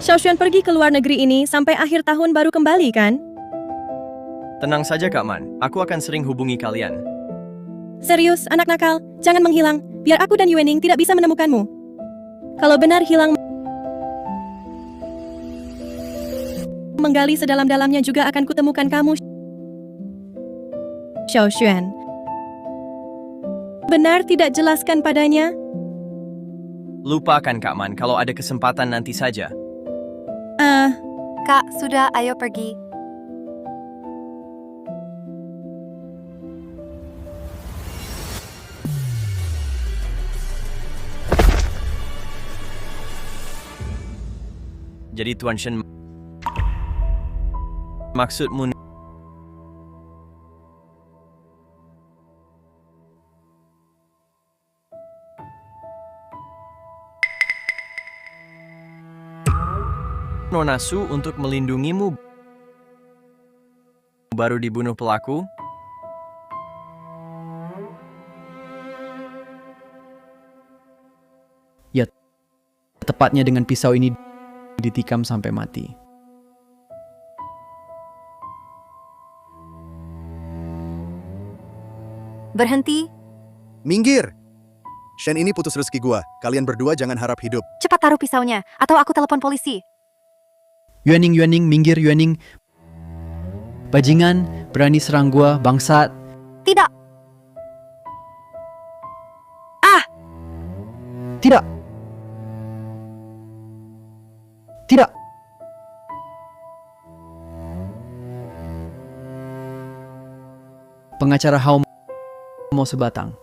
Xiaoshuan pergi ke luar negeri ini sampai akhir tahun baru kembali, kan? Tenang saja Kak Man, aku akan sering hubungi kalian. Serius, anak nakal, jangan menghilang, biar aku dan Yuening tidak bisa menemukanmu. Kalau benar hilang, menggali sedalam-dalamnya juga akan kutemukan kamu. Xiaoshuan. Benar tidak jelaskan padanya? Lupakan Kak Man, kalau ada kesempatan nanti saja. Kak, sudah, ayo pergi. Jadi Tuan Shen, maksudmu Nona Su untuk melindungimu baru dibunuh pelaku? Ya, tepatnya dengan pisau ini ditikam sampai mati. Berhenti. Minggir! Shen ini putus rezeki gua. Kalian berdua jangan harap hidup. Cepat taruh pisaunya, atau aku telepon polisi. Yuening, minggir Yuening. Bajingan, berani serang gua, bangsat. Tidak. Tidak. Tidak. Pengacara Hao mau sebatang.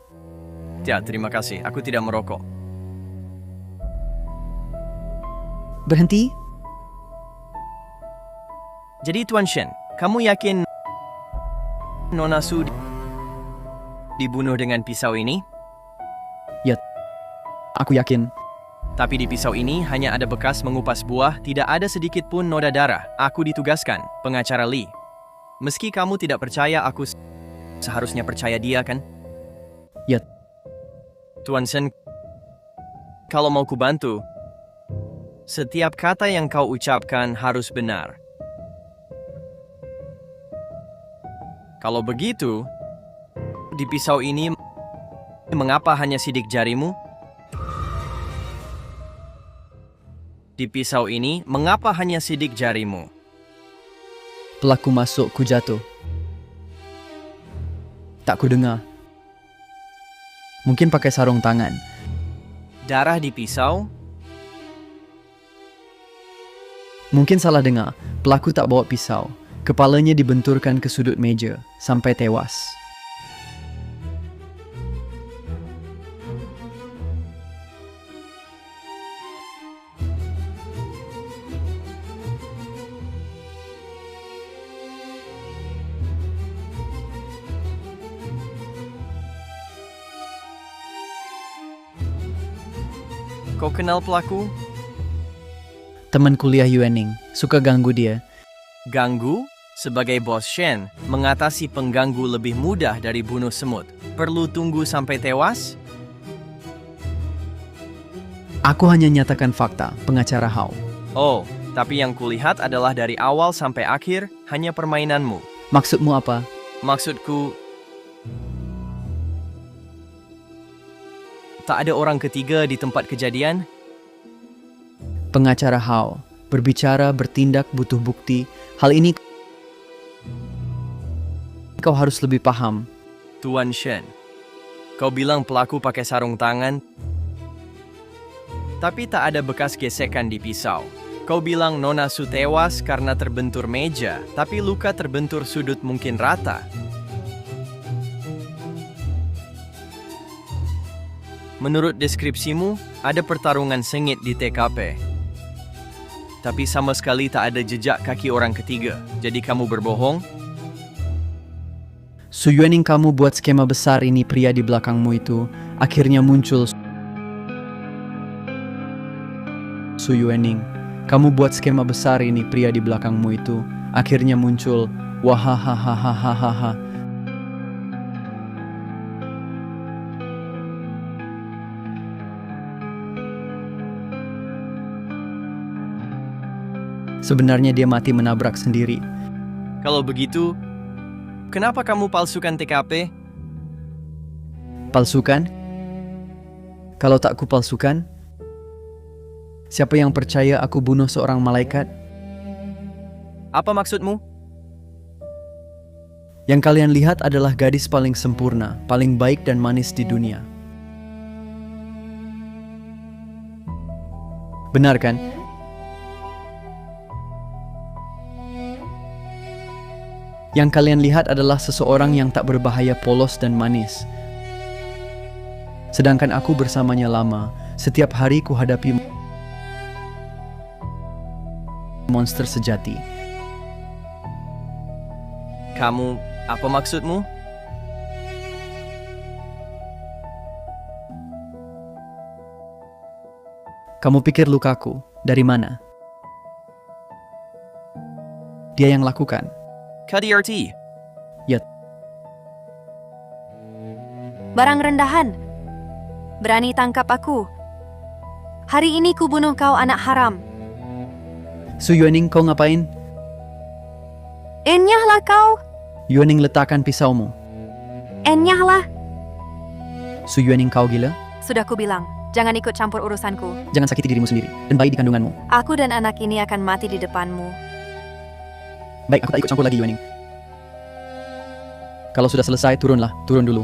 Ya, terima kasih. Aku tidak merokok. Berhenti? Jadi Tuan Shen, kamu yakin Nona Su dibunuh dengan pisau ini? Aku yakin. Tapi di pisau ini hanya ada bekas mengupas buah, tidak ada sedikit pun noda darah. Aku ditugaskan, pengacara Li. Meski kamu tidak percaya, aku seharusnya percaya dia, kan? Ya. Tuan Shen, kalau mau kubantu, setiap kata yang kau ucapkan harus benar. Kalau begitu, di pisau ini, mengapa hanya sidik jarimu? Di pisau ini, mengapa hanya sidik jarimu? Pelaku masuk, ku jatuh. Tak ku dengar. Mungkin pakai sarung tangan. Darah di pisau? Mungkin salah dengar. Pelaku tak bawa pisau. Kepalanya dibenturkan ke sudut meja sampai tewas. Kau kenal pelaku? Teman kuliah Yuening, suka ganggu dia. Ganggu? Sebagai bos Shen, mengatasi pengganggu lebih mudah dari bunuh semut. Perlu tunggu sampai tewas? Aku hanya nyatakan fakta, pengacara Hao. Oh, tapi yang kulihat adalah dari awal sampai akhir hanya permainanmu. Maksudmu apa? Maksudku, tak ada orang ketiga di tempat kejadian? Pengacara Hao, berbicara, bertindak, butuh bukti. Hal ini kau harus lebih paham. Tuan Shen, kau bilang pelaku pakai sarung tangan, tapi tak ada bekas gesekan di pisau. Kau bilang Nona Su tewas karena terbentur meja, tapi luka terbentur sudut mungkin rata. Menurut deskripsimu, ada pertarungan sengit di TKP. Tapi sama sekali tak ada jejak kaki orang ketiga. Jadi kamu berbohong? Su Yuening, kamu buat skema besar ini, pria di belakangmu itu akhirnya muncul. Su Yuening, kamu buat skema besar ini, pria di belakangmu itu akhirnya muncul. Wahahaha. Sebenarnya dia mati menabrak sendiri. Kalau begitu, kenapa kamu palsukan TKP? Palsukan? Kalau tak kupalsukan, siapa yang percaya aku bunuh seorang malaikat? Apa maksudmu? Yang kalian lihat adalah gadis paling sempurna, paling baik dan manis di dunia. Benar kan? Yang kalian lihat adalah seseorang yang tak berbahaya, polos dan manis. Sedangkan aku bersamanya lama, setiap hari ku hadapi monster sejati. Kamu, apa maksudmu? Kamu pikir lukaku dari mana? Dia yang lakukan. KDRT. Barang rendahan. Berani tangkap aku. Hari ini ku bunuh kau, anak haram. Su Yuening, kau ngapain? Enyahlah kau. Yuening, letakkan pisaumu. Enyahlah. Su Yuening, kau gila? Sudah ku bilang, jangan ikut campur urusanku. Jangan sakiti dirimu sendiri dan bayi di kandunganmu. Aku dan anak ini akan mati di depanmu. Baik, aku tak ikut campur lagi, Yuening. Kalau sudah selesai, turunlah. Turun dulu.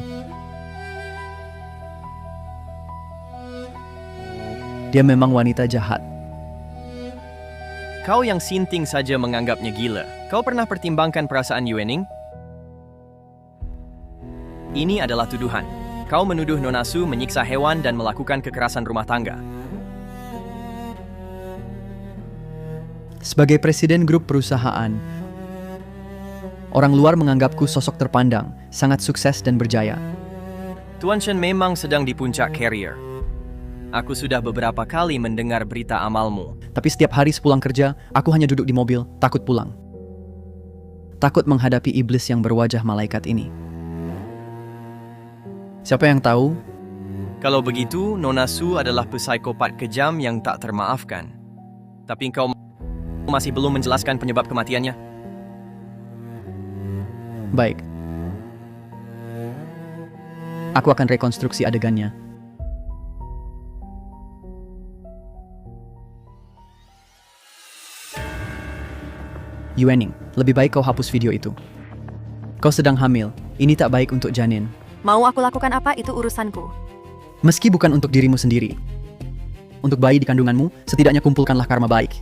Dia memang wanita jahat. Kau yang sinting saja menganggapnya gila. Kau pernah pertimbangkan perasaan Yuening? Ini adalah tuduhan. Kau menuduh Nona Su menyiksa hewan dan melakukan kekerasan rumah tangga. Sebagai presiden grup perusahaan, orang luar menganggapku sosok terpandang, sangat sukses dan berjaya. Tuan Shen memang sedang di puncak karier. Aku sudah beberapa kali mendengar berita amalmu. Tapi setiap hari sepulang kerja, aku hanya duduk di mobil, takut pulang. Takut menghadapi iblis yang berwajah malaikat ini. Siapa yang tahu? Kalau begitu, Nona Su adalah psikopat kejam yang tak termaafkan. Tapi kau masih belum menjelaskan penyebab kematiannya. Baik. Aku akan rekonstruksi adegannya. Yuening, lebih baik kau hapus video itu. Kau sedang hamil, ini tak baik untuk janin. Mau aku lakukan apa, itu urusanku. Meski bukan untuk dirimu sendiri. Untuk bayi di kandunganmu, setidaknya kumpulkanlah karma baik.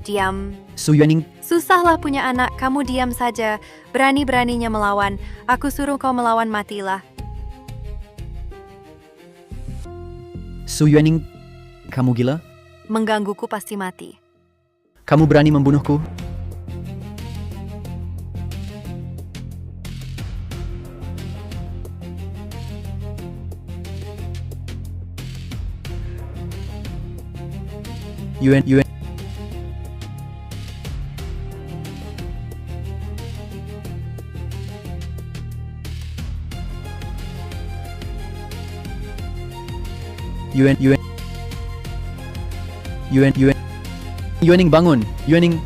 Diam. Su Yuening, Susahlah punya anak, kamu diam saja. Berani-beraninya melawan. Aku suruh kau melawan, matilah. Su Yuening, kamu gila? Menggangguku pasti mati. Kamu berani membunuhku? Yuan. Yuening, bangun. Yuening,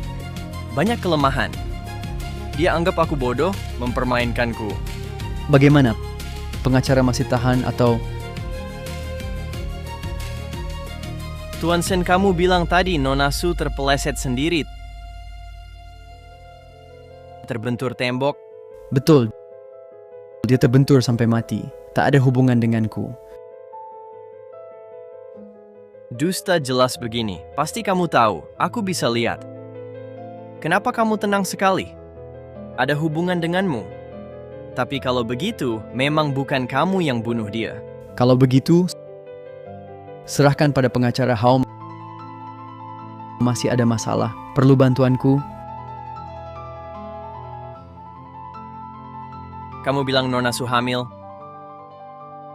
Banyak kelemahan. Dia anggap aku bodoh, mempermainkanku. bagaimana? Pengacara masih tahan atau... Tuan Shen, kamu bilang tadi Nona Su terpeleset sendiri. Terbentur tembok. Betul. Dia terbentur sampai mati. Tak ada hubungan denganku. Dusta jelas begini. Pasti kamu tahu, aku bisa lihat. Kenapa kamu tenang sekali? Ada hubungan denganmu. Tapi kalau begitu, memang bukan kamu yang bunuh dia. Kalau begitu, serahkan pada pengacara Hao. Masih ada masalah. Perlu bantuanku? Kamu bilang Nona Su hamil.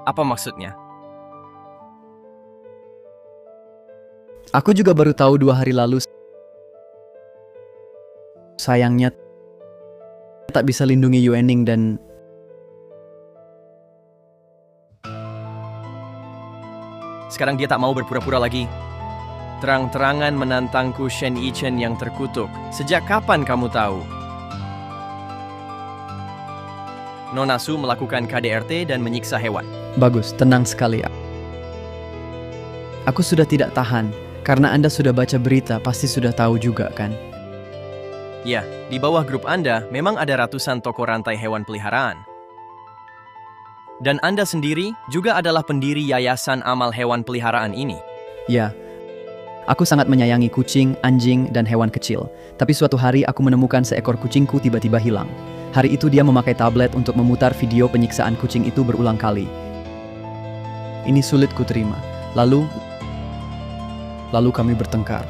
Apa maksudnya? Aku juga baru tahu 2 hari lalu. Sayangnya, tak bisa lindungi Yuening dan... Sekarang dia tak mau berpura-pura lagi. Terang-terangan menantangku Shen Yichen yang terkutuk. Sejak kapan kamu tahu? Nona Su melakukan KDRT dan menyiksa hewan. Bagus, tenang sekali. Aku sudah tidak tahan. Karena Anda sudah baca berita, pasti sudah tahu juga kan? Ya, di bawah grup Anda memang ada ratusan toko rantai hewan peliharaan. Dan Anda sendiri juga adalah pendiri yayasan amal hewan peliharaan ini. Ya, aku sangat menyayangi kucing, anjing, dan hewan kecil. Tapi suatu hari aku menemukan seekor kucingku tiba-tiba hilang. Hari itu dia memakai tablet untuk memutar video penyiksaan kucing itu berulang kali. Ini sulit kuterima. Lalu kami bertengkar.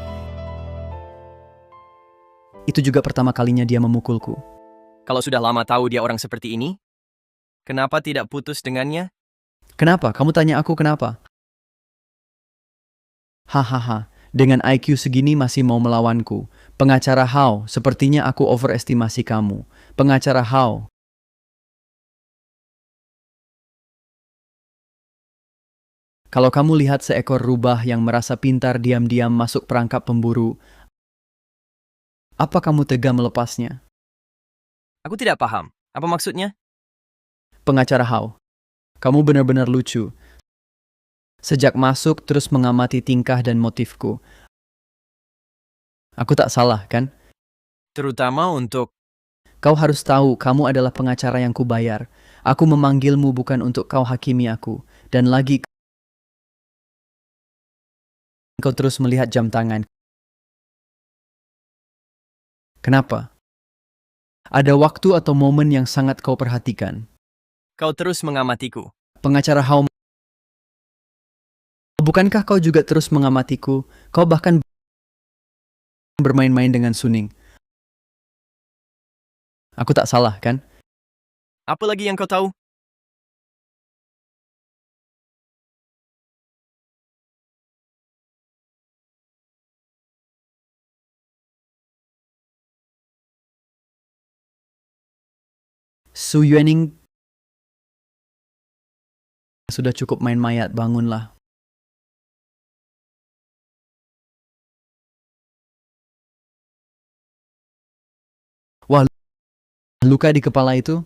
Itu juga pertama kalinya dia memukulku. Kalau sudah lama tahu dia orang seperti ini, kenapa tidak putus dengannya? Kenapa? Kamu tanya aku kenapa? Hahaha, dengan IQ segini masih mau melawanku. Pengacara Hao, sepertinya aku overestimasi kamu. Pengacara Hao. Kalau kamu lihat seekor rubah yang merasa pintar diam-diam masuk perangkap pemburu, apa kamu tega melepasnya? Aku tidak paham. Apa maksudnya? Pengacara Hao, kamu benar-benar lucu. Sejak masuk terus mengamati tingkah dan motifku. Aku tak salah, kan? Terutama untuk... Kau harus tahu, kamu adalah pengacara yang kubayar. Aku memanggilmu bukan untuk kau hakimi aku. Dan lagi, kau terus melihat jam tangan. Kenapa? Ada waktu atau momen yang sangat kau perhatikan. Kau terus mengamatiku. Pengacara Hao, bukankah kau juga terus mengamatiku? Kau bahkan bermain-main dengan Suning. Aku tak salah, kan? Apa lagi yang kau tahu? Su Yuening sudah cukup main mayat, bangunlah. Wah, luka di kepala itu?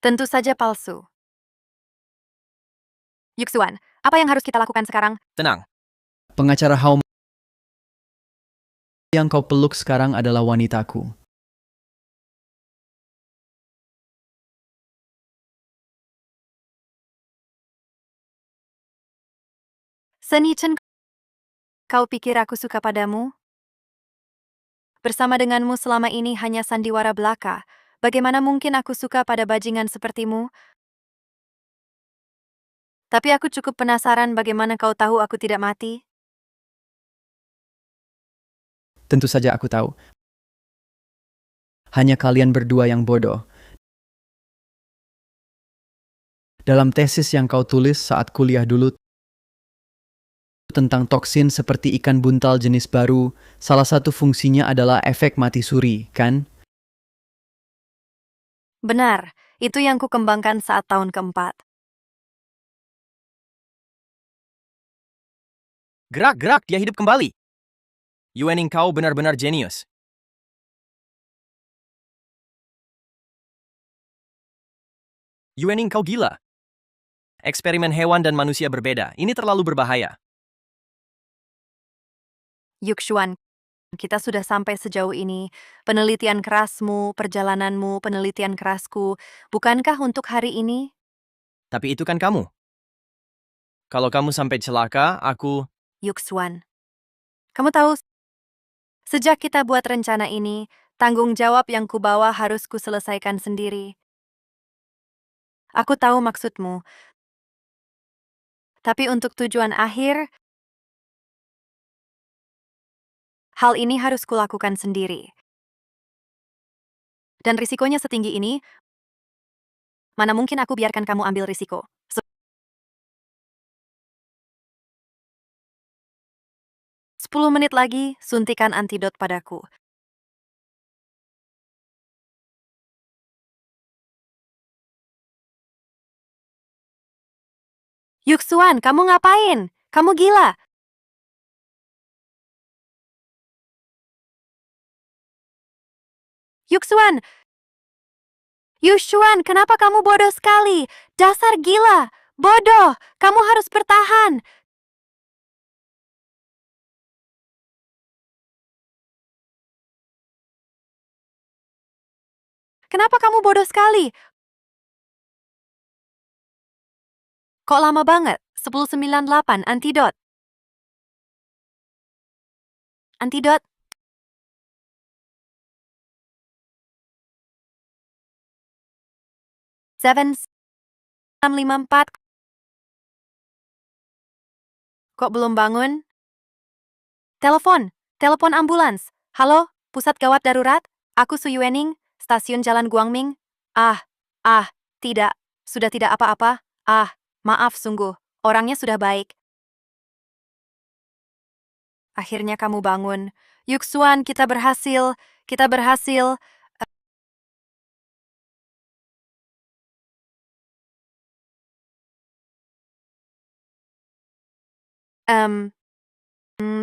Tentu saja palsu. Yuxuan, apa yang harus kita lakukan sekarang? Tenang. Pengacara Hao, yang kau peluk sekarang adalah wanitaku. Shen Yichen, kau pikir aku suka padamu? Bersama denganmu selama ini hanya sandiwara belaka. Bagaimana mungkin aku suka pada bajingan sepertimu? Tapi aku cukup penasaran bagaimana kau tahu aku tidak mati. Tentu saja aku tahu. Hanya kalian berdua yang bodoh. Dalam tesis yang kau tulis saat kuliah dulu tentang toksin seperti ikan buntal jenis baru, salah satu fungsinya adalah efek mati suri, kan? Benar, itu yang kukembangkan saat tahun keempat. Gerak-gerak, dia hidup kembali. Yuening, kau benar-benar jenius. Yuening, kau gila. Eksperimen hewan dan manusia berbeda. Ini terlalu berbahaya. Yuxuan, kita sudah sampai sejauh ini. Penelitian kerasmu, perjalananmu, penelitian kerasku. Bukankah untuk hari ini? Tapi itu kan kamu. Kalau kamu sampai celaka, aku... Yuxuan, kamu tahu, sejak kita buat rencana ini, tanggung jawab yang kubawa harus kuselesaikan sendiri. Aku tahu maksudmu. Tapi untuk tujuan akhir, hal ini harus kulakukan sendiri. Dan risikonya setinggi ini, mana mungkin aku biarkan kamu ambil risiko. 10 menit lagi, suntikan antidot padaku. Yuxuan, kamu ngapain? Kamu gila. Yuxuan! Yuxuan, kenapa kamu bodoh sekali? Dasar gila! Bodoh! Kamu harus bertahan! Kenapa kamu bodoh sekali? Kok lama banget? 10.98 antidot. Antidot. Seven 654. Kok belum bangun? Telepon. Telepon ambulans. Halo, pusat gawat darurat? Aku Su Yuening, stasiun Jalan Guangming. Tidak. Sudah tidak apa-apa. Maaf sungguh. Orangnya sudah baik. Akhirnya kamu bangun. Yuxuan, kita berhasil. Kita berhasil.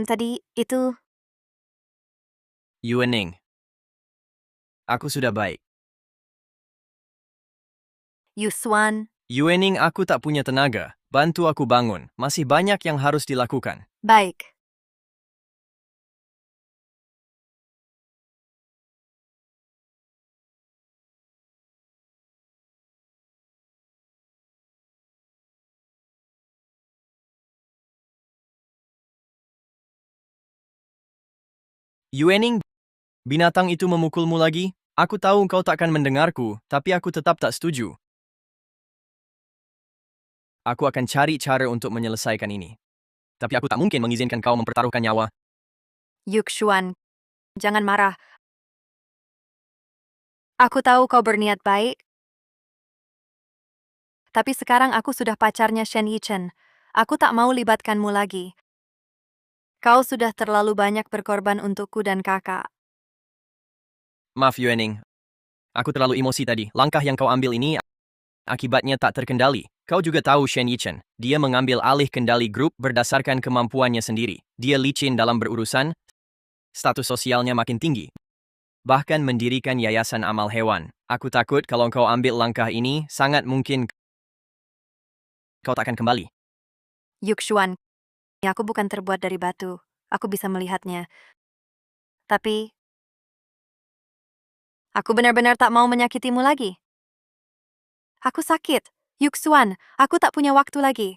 Tadi itu Yuening, aku sudah baik. Yuxuan. Yuening, aku tak punya tenaga. Bantu aku bangun. Masih banyak yang harus dilakukan. Baik. Yuening, binatang itu memukulmu lagi? Aku tahu kau takkan mendengarku, tapi aku tetap tak setuju. Aku akan cari cara untuk menyelesaikan ini. Tapi aku tak mungkin mengizinkan kau mempertaruhkan nyawa. Yuxuan, jangan marah. Aku tahu kau berniat baik. Tapi sekarang aku sudah pacarnya Shen Yichen. Aku tak mau libatkanmu lagi. Kau sudah terlalu banyak berkorban untukku dan kakak. Maaf Yuening, aku terlalu emosi tadi. Langkah yang kau ambil ini akibatnya tak terkendali. Kau juga tahu Shen Yichen. Dia mengambil alih kendali grup berdasarkan kemampuannya sendiri. Dia licin dalam berurusan, status sosialnya makin tinggi. Bahkan mendirikan yayasan amal hewan. Aku takut kalau kau ambil langkah ini, sangat mungkin kau tak akan kembali. Yuxuan, aku bukan terbuat dari batu. Aku bisa melihatnya. Tapi, aku benar-benar tak mau menyakitimu lagi. Aku sakit. Yuxuan, aku tak punya waktu lagi.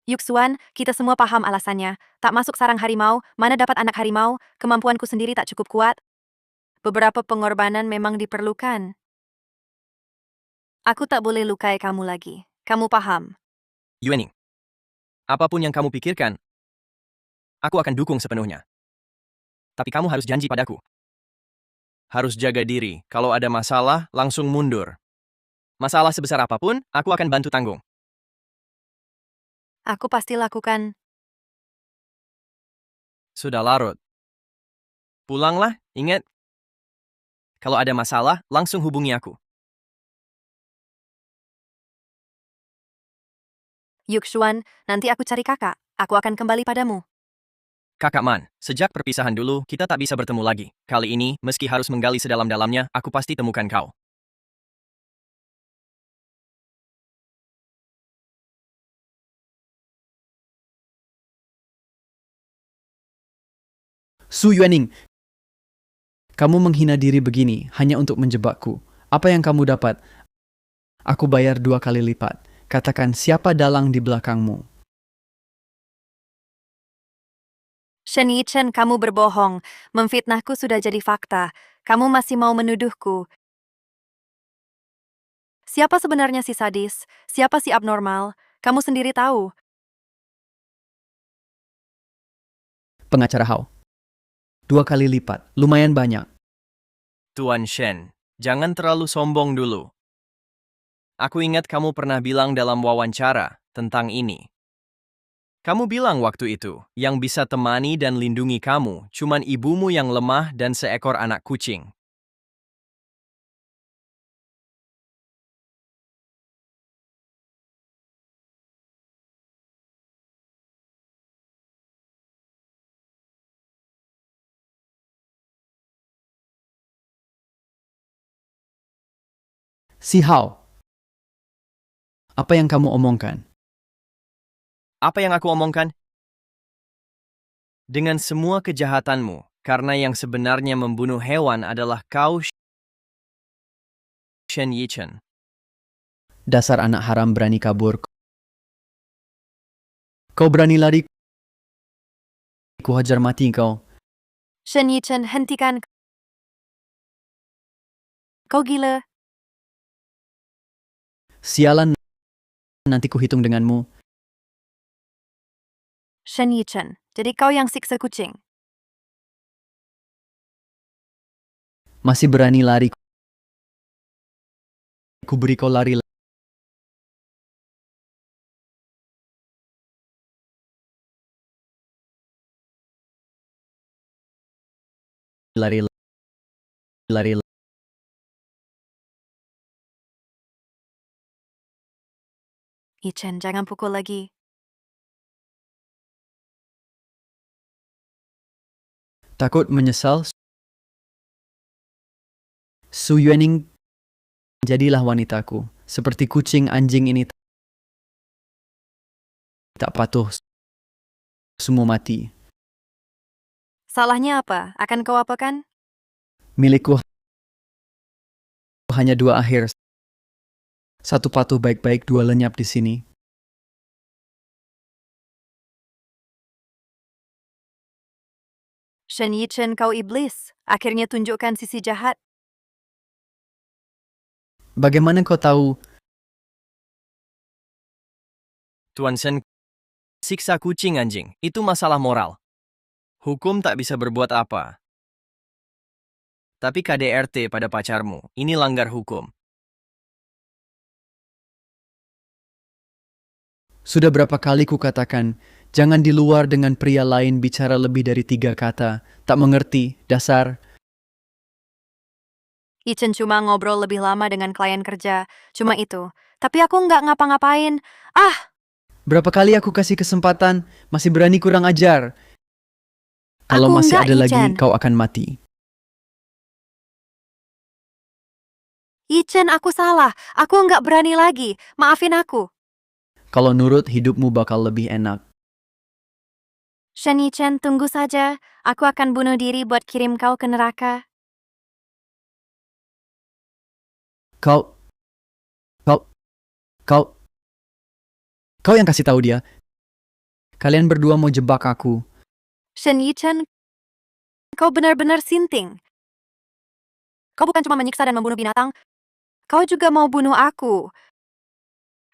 Yuxuan, kita semua paham alasannya. Tak masuk sarang harimau, mana dapat anak harimau, kemampuanku sendiri tak cukup kuat. Beberapa pengorbanan memang diperlukan. Aku tak boleh lukai kamu lagi. Kamu paham? Yuening, apapun yang kamu pikirkan, aku akan dukung sepenuhnya. Tapi kamu harus janji padaku. Harus jaga diri. Kalau ada masalah, langsung mundur. Masalah sebesar apapun, aku akan bantu tanggung. Aku pasti lakukan. Sudah larut. Pulanglah, ingat. Kalau ada masalah, langsung hubungi aku. Yuxuan, nanti aku cari kakak. Aku akan kembali padamu. Kakak Man, sejak perpisahan dulu, kita tak bisa bertemu lagi. Kali ini, meski harus menggali sedalam-dalamnya, aku pasti temukan kau. Su Yuening, kamu menghina diri begini hanya untuk menjebakku. Apa yang kamu dapat? Aku bayar 2 kali lipat. Katakan siapa dalang di belakangmu. Shen Yichen, kamu berbohong. Memfitnahku sudah jadi fakta. Kamu masih mau menuduhku. Siapa sebenarnya si sadis? Siapa si abnormal? Kamu sendiri tahu. Pengacara Hao. 2 kali lipat, lumayan banyak. Tuan Shen, jangan terlalu sombong dulu. Aku ingat kamu pernah bilang dalam wawancara tentang ini. Kamu bilang waktu itu, yang bisa temani dan lindungi kamu cuman ibumu yang lemah dan seekor anak kucing. Si Hao, apa yang kamu omongkan? Apa yang aku omongkan? Dengan semua kejahatanmu, karena yang sebenarnya membunuh hewan adalah kau, Shen Yichen. Dasar anak haram berani kabur. Kau berani lari, ku hajar mati kau. Shen Yichen, hentikan. Kau gila. Sialan, nanti ku hitung denganmu. Shen Yichen, jadi kau yang siksa kucing. Masih berani lari, ku beri kau lari. Lari, lari, Yichen, jangan pukul lagi. takut menyesal. Su Yuening, jadilah wanitaku. Seperti kucing anjing ini tak patuh. Semua mati. Salahnya apa? Akan kau apakan? Milikku hanya 2 akhir. 1 patuh baik-baik, 2 lenyap di sini. Shen Yichen, kau iblis. Akhirnya tunjukkan sisi jahat. Bagaimana kau tahu? Tuan Shen, siksa kucing anjing, itu masalah moral. Hukum tak bisa berbuat apa. Tapi KDRT pada pacarmu, ini langgar hukum. Sudah berapa kali ku katakan, jangan di luar dengan pria lain bicara lebih dari 3 kata. Tak mengerti, dasar. Yichen cuma ngobrol lebih lama dengan klien kerja. Cuma itu. Tapi aku nggak ngapa-ngapain. Ah! Berapa kali aku kasih kesempatan, masih berani kurang ajar. Kalau Aku masih enggak, ada lagi, Yichen. kau akan mati. Yichen, aku salah. Aku nggak berani lagi. Maafin aku. Kalau nurut, hidupmu bakal lebih enak. Shen Yichen, tunggu saja. Aku akan bunuh diri buat kirim kau ke neraka. Kau yang kasih tahu dia. Kalian berdua mau jebak aku. Shen Yichen, kau benar-benar sinting. Kau bukan cuma menyiksa dan membunuh binatang. Kau juga mau bunuh aku.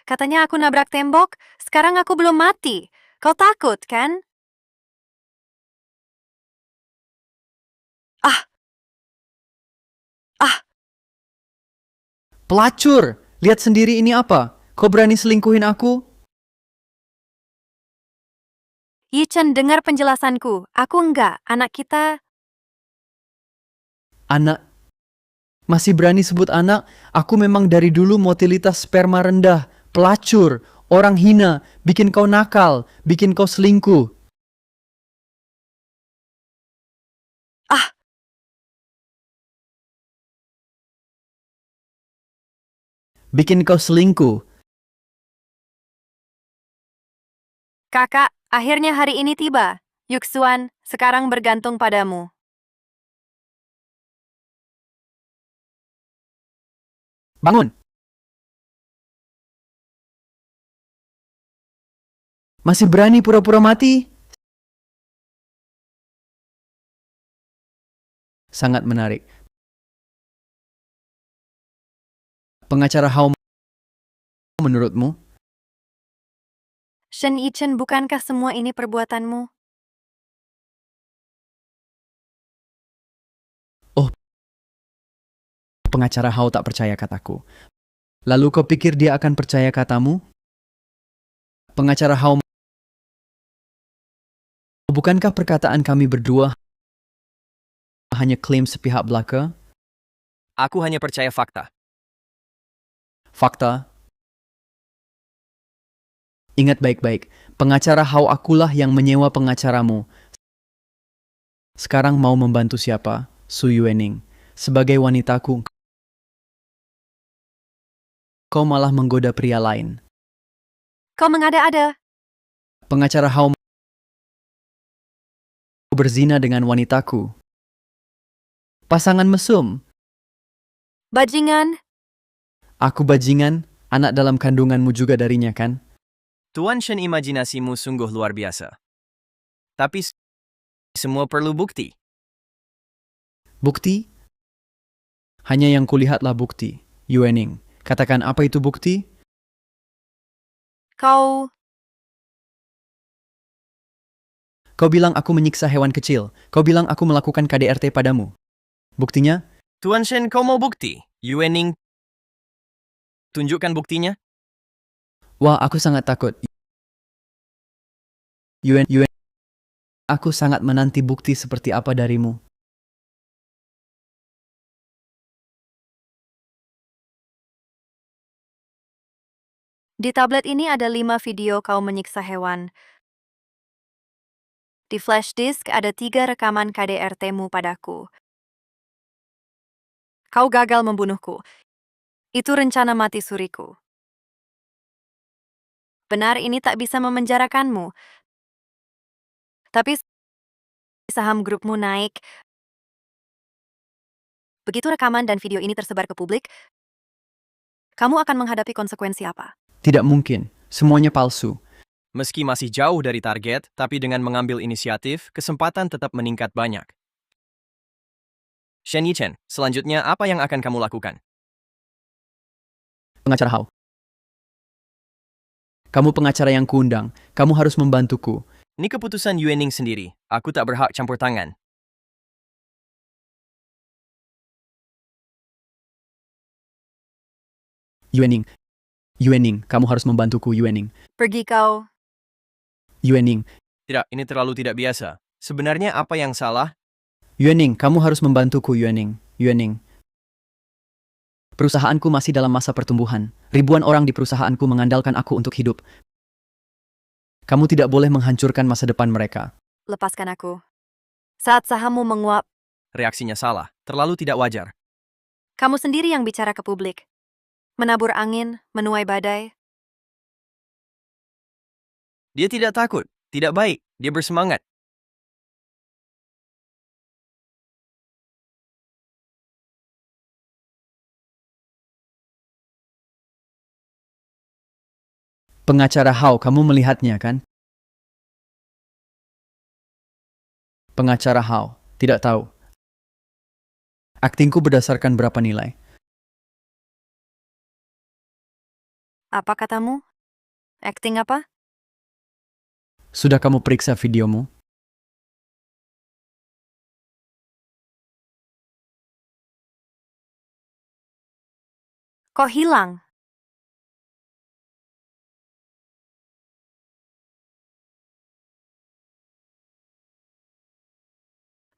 Katanya aku nabrak tembok, sekarang aku belum mati. Kau takut, kan? Ah! Ah! Pelacur! Lihat sendiri ini apa? Kau berani selingkuhin aku? Yichen, dengar penjelasanku. Aku enggak. Anak kita... Anak. Masih berani sebut anak? Aku memang dari dulu motilitas sperma rendah. Pelacur. Orang hina. Bikin kau nakal. Bikin kau selingkuh. Ah! Bikin kau selingkuh. Kakak, akhirnya hari ini tiba. Yuxuan, sekarang bergantung padamu. Bangun. Masih berani pura-pura mati? Sangat menarik. Pengacara Hao menurutmu? Shen Yichen, bukankah semua ini perbuatanmu? Pengacara Hao tak percaya kataku. Lalu kau pikir dia akan percaya katamu? Pengacara Hao, bukankah perkataan kami berdua hanya klaim sepihak belaka? Aku hanya percaya fakta. Fakta. Ingat baik-baik, pengacara Hao akulah yang menyewa pengacaramu. Sekarang mau membantu siapa? Su Yuening. Sebagai wanitaku, kau malah menggoda pria lain. Kau mengada-ada. Pengacara Hao berzina dengan wanitaku. Pasangan mesum. Bajingan. Aku bajingan, anak dalam kandunganmu juga darinya kan? Tuan Shen, imajinasimu sungguh luar biasa. Tapi semua perlu bukti. Bukti? Hanya yang kulihatlah bukti. Yuening, katakan apa itu bukti? Kau Kau bilang aku menyiksa hewan kecil. Kau bilang aku melakukan KDRT padamu. Buktinya? Tuan Shen, kau mau bukti? Yuening, tunjukkan buktinya. Wah, aku sangat takut. Yuen, aku sangat menanti bukti seperti apa darimu. Di tablet ini ada 5 video kau menyiksa hewan. Di flash disk ada 3 rekaman KDRT-mu padaku. Kau gagal membunuhku. Itu rencana mati suriku. Benar, ini tak bisa memenjarakanmu. Tapi saham grupmu naik. Begitu rekaman dan video ini tersebar ke publik, kamu akan menghadapi konsekuensi apa? Tidak mungkin. Semuanya palsu. Meski masih jauh dari target, tapi dengan mengambil inisiatif, kesempatan tetap meningkat banyak. Shen Yichen, selanjutnya apa yang akan kamu lakukan? Pengacara Hao. Kamu pengacara yang kuundang. Kamu harus membantuku. Ini keputusan Yuening sendiri. Aku tak berhak campur tangan. Yuening, kamu harus membantuku, Yuening. Pergi kau. Yuening, Tidak, ini terlalu tidak biasa. Sebenarnya apa yang salah? kamu harus membantuku, Yuening. Perusahaanku masih dalam masa pertumbuhan. Ribuan orang di perusahaanku mengandalkan aku untuk hidup. Kamu tidak boleh menghancurkan masa depan mereka. Lepaskan aku. Saat sahammu menguap, Reaksinya salah. Terlalu tidak wajar. kamu sendiri yang bicara ke publik. Menabur angin, menuai badai. Dia tidak takut. Tidak baik. Dia bersemangat. Pengacara Hao, kamu melihatnya kan? Pengacara Hao, tidak tahu. Aktingku berdasarkan berapa nilai? Apa katamu? Acting apa? Sudah kamu periksa videomu? Kok hilang?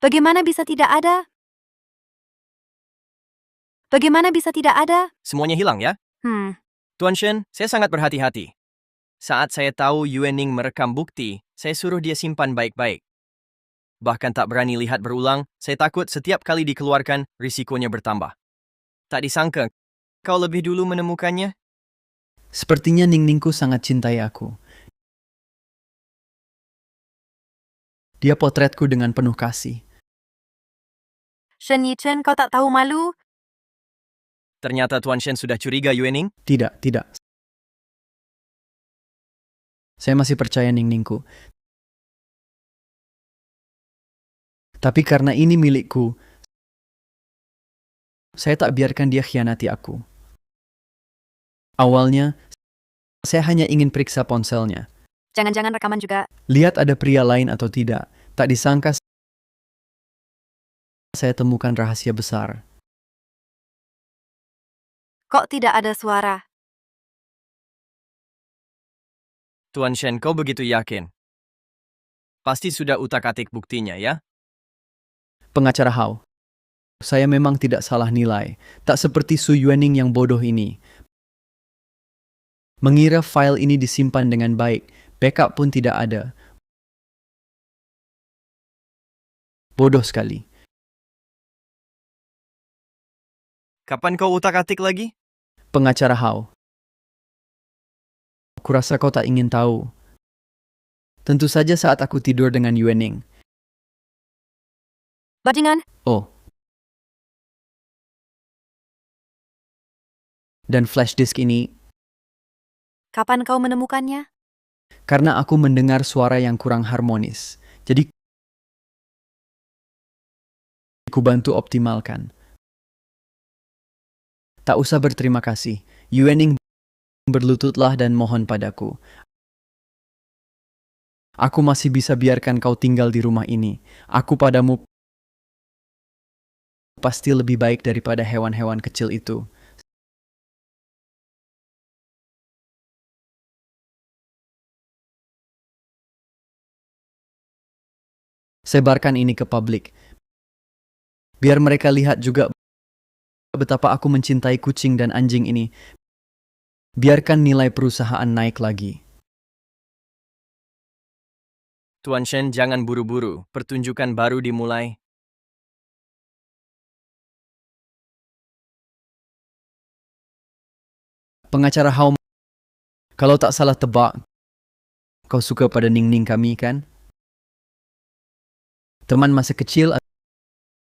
Bagaimana bisa tidak ada? Bagaimana bisa tidak ada? Semuanya hilang ya? Tuan Shen, saya sangat berhati-hati. Saat saya tahu Yuening merekam bukti, saya suruh dia simpan baik-baik. Bahkan tak berani lihat berulang, saya takut setiap kali dikeluarkan, risikonya bertambah. Tak disangka, kau lebih dulu menemukannya? Sepertinya Ningningku sangat cintai aku. Dia potretku dengan penuh kasih. Shen Yichen, kau tak tahu malu? Ternyata Tuan Shen sudah curiga Yuening? Tidak. Saya masih percaya Ningningku. Tapi karena ini milikku, saya tak biarkan dia khianati aku. Awalnya, saya hanya ingin periksa ponselnya. Jangan-jangan rekaman juga. Lihat ada pria lain atau tidak. Tak disangka saya temukan rahasia besar. Kok tidak ada suara? Tuan Shen, kau begitu yakin? Pasti sudah utak-atik buktinya ya? Pengacara Hao, saya memang tidak salah nilai. Tak seperti Su Yuening yang bodoh ini. Mengira file ini disimpan dengan baik, backup pun tidak ada. Bodoh sekali. Kapan kau utak-atik lagi? Pengacara Hao, Kurasa kau tak ingin tahu. Tentu saja saat aku tidur dengan Yuening. Bajingan, Oh. Dan flash disk ini, kapan kau menemukannya? karena aku mendengar suara yang kurang harmonis. Jadi, ku bantu optimalkan. Tak usah berterima kasih. Yuening, berlututlah dan mohon padaku. Aku masih bisa biarkan kau tinggal di rumah ini. Aku padamu pasti lebih baik daripada hewan-hewan kecil itu. Sebarkan ini ke publik. Biar mereka lihat juga betapa aku mencintai kucing dan anjing ini. Biarkan nilai perusahaan naik lagi. Tuan Shen, jangan buru-buru. Pertunjukan baru dimulai. Pengacara Hao, kalau tak salah tebak, kau suka pada Ning-Ning kami kan? Teman masa kecil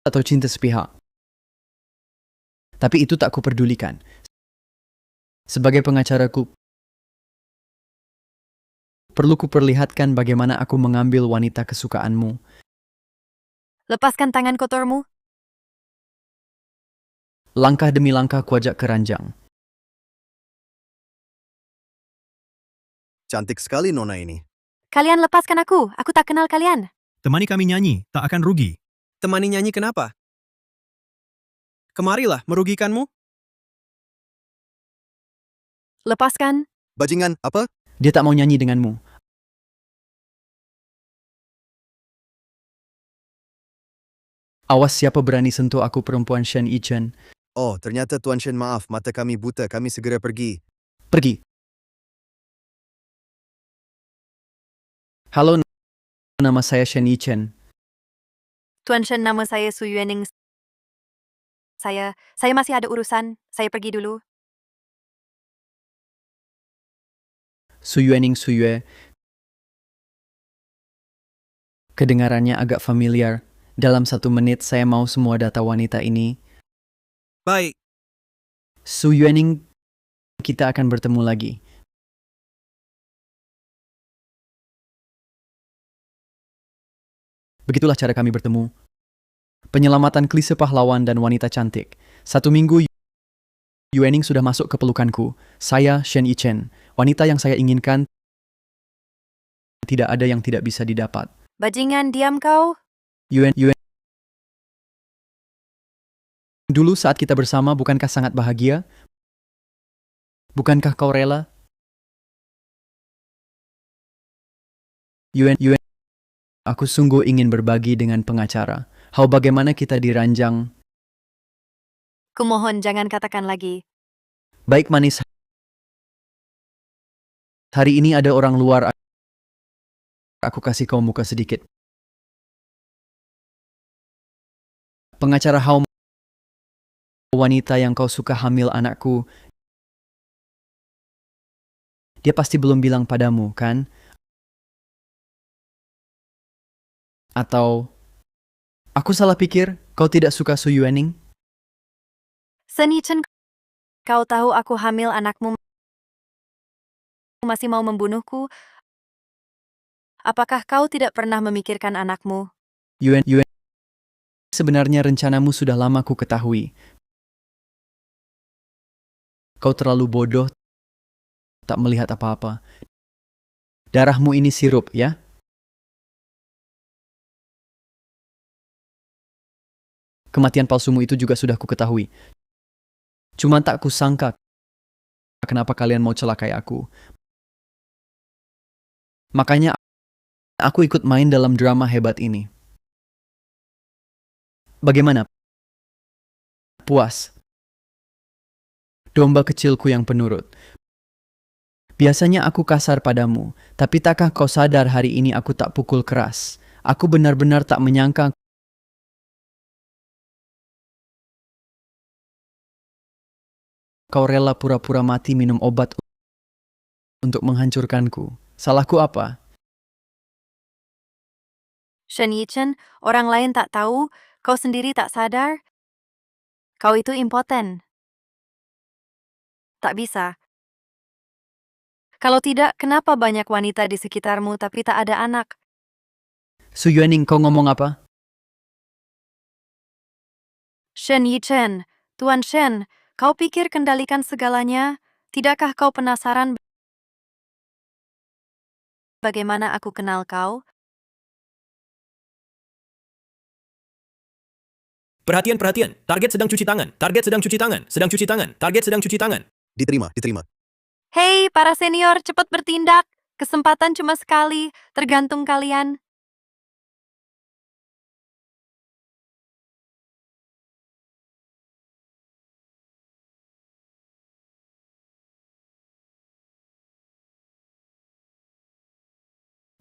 atau cinta sepihak? Tapi itu tak kuperdulikan. Sebagai pengacaraku, perlu kuperlihatkan bagaimana aku mengambil wanita kesukaanmu. Lepaskan tangan kotormu. Langkah demi langkah kuajak ke ranjang. Cantik sekali Nona ini. Kalian lepaskan aku tak kenal kalian. Temani kami nyanyi, tak akan rugi. Temani nyanyi kenapa? Kemarilah, merugikanmu? Lepaskan. Bajingan, apa? Dia tak mau nyanyi denganmu. Awas siapa berani sentuh aku, perempuan Shen Yichen. Oh, ternyata Tuan Shen, maaf, mata kami buta, kami segera pergi. Pergi. Halo, nama saya Shen Yichen. Tuan Shen, nama saya Su Yuening. Saya masih ada urusan. Saya pergi dulu. Su Yue. Kedengarannya agak familiar. Dalam 1 menit saya mau semua data wanita ini. Baik, Su Yuening, kita akan bertemu lagi. Begitulah cara kami bertemu. Penyelamatan klise pahlawan dan wanita cantik. 1 minggu Yuening sudah masuk ke pelukanku. Saya Shen Yichen. Wanita yang saya inginkan. Tidak ada yang tidak bisa didapat. Bajingan, diam kau. Yuen. Dulu saat kita bersama, bukankah sangat bahagia? Bukankah kau rela? Yuen. Aku sungguh ingin berbagi dengan pengacara. How bagaimana kita diranjang? Kumohon jangan katakan lagi. Baik manis. Hari ini ada orang luar. Aku kasih kau muka sedikit. Pengacara How, wanita yang kau suka hamil anakku. Dia pasti belum bilang padamu, kan? Atau aku salah pikir kau tidak suka Su Yuening? Shen Yichen, kau tahu aku hamil anakmu masih mau membunuhku? Apakah kau tidak pernah memikirkan anakmu? Yuen. Sebenarnya rencanamu sudah lama ku ketahui. Kau terlalu bodoh, tak melihat apa-apa. Darahmu ini sirup, ya? Kematian palsumu itu juga sudah ku ketahui. Cuma tak kusangka kenapa kalian mau celakai aku. Makanya aku ikut main dalam drama hebat ini. Bagaimana? Puas? Domba kecilku yang penurut. Biasanya aku kasar padamu, tapi takkah kau sadar hari ini aku tak pukul keras? Aku benar-benar tak menyangka kau rela pura-pura mati minum obat untuk menghancurkanku. Salahku apa? Shen Yichen, orang lain tak tahu, kau sendiri tak sadar. Kau itu impoten. Tak bisa. Kalau tidak, kenapa banyak wanita di sekitarmu tapi tak ada anak? Su Yuening, kau ngomong apa? Shen Yichen, Tuan Shen, kau pikir kendalikan segalanya? Tidakkah kau penasaran bagaimana aku kenal kau? Perhatian, perhatian. Target sedang cuci tangan. Target sedang cuci tangan. Sedang cuci tangan. Target sedang cuci tangan. Diterima, diterima. Hei, para senior, cepat bertindak. Kesempatan cuma sekali, tergantung kalian.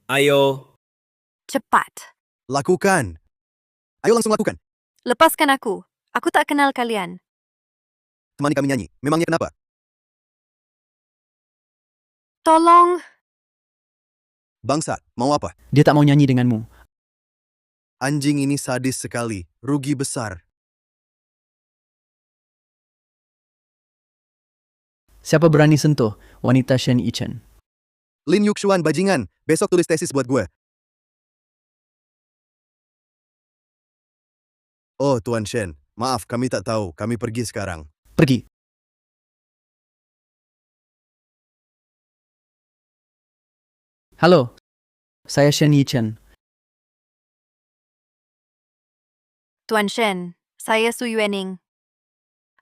Ayo. Cepat. Lakukan. Ayo langsung lakukan. Lepaskan aku. Aku tak kenal kalian. Temani kami nyanyi. Memangnya kenapa? Tolong. Bangsa, mau apa? Dia tak mau nyanyi denganmu. Anjing ini sadis sekali. Rugi besar. Siapa berani sentuh wanita Shen Yichen? Lin Yuxuan bajingan. Besok tulis tesis buat gue. Oh, Tuan Shen. Maaf, kami tak tahu. Kami pergi sekarang. Pergi. Halo, saya Shen Yichen. Tuan Shen, saya Su Yuening.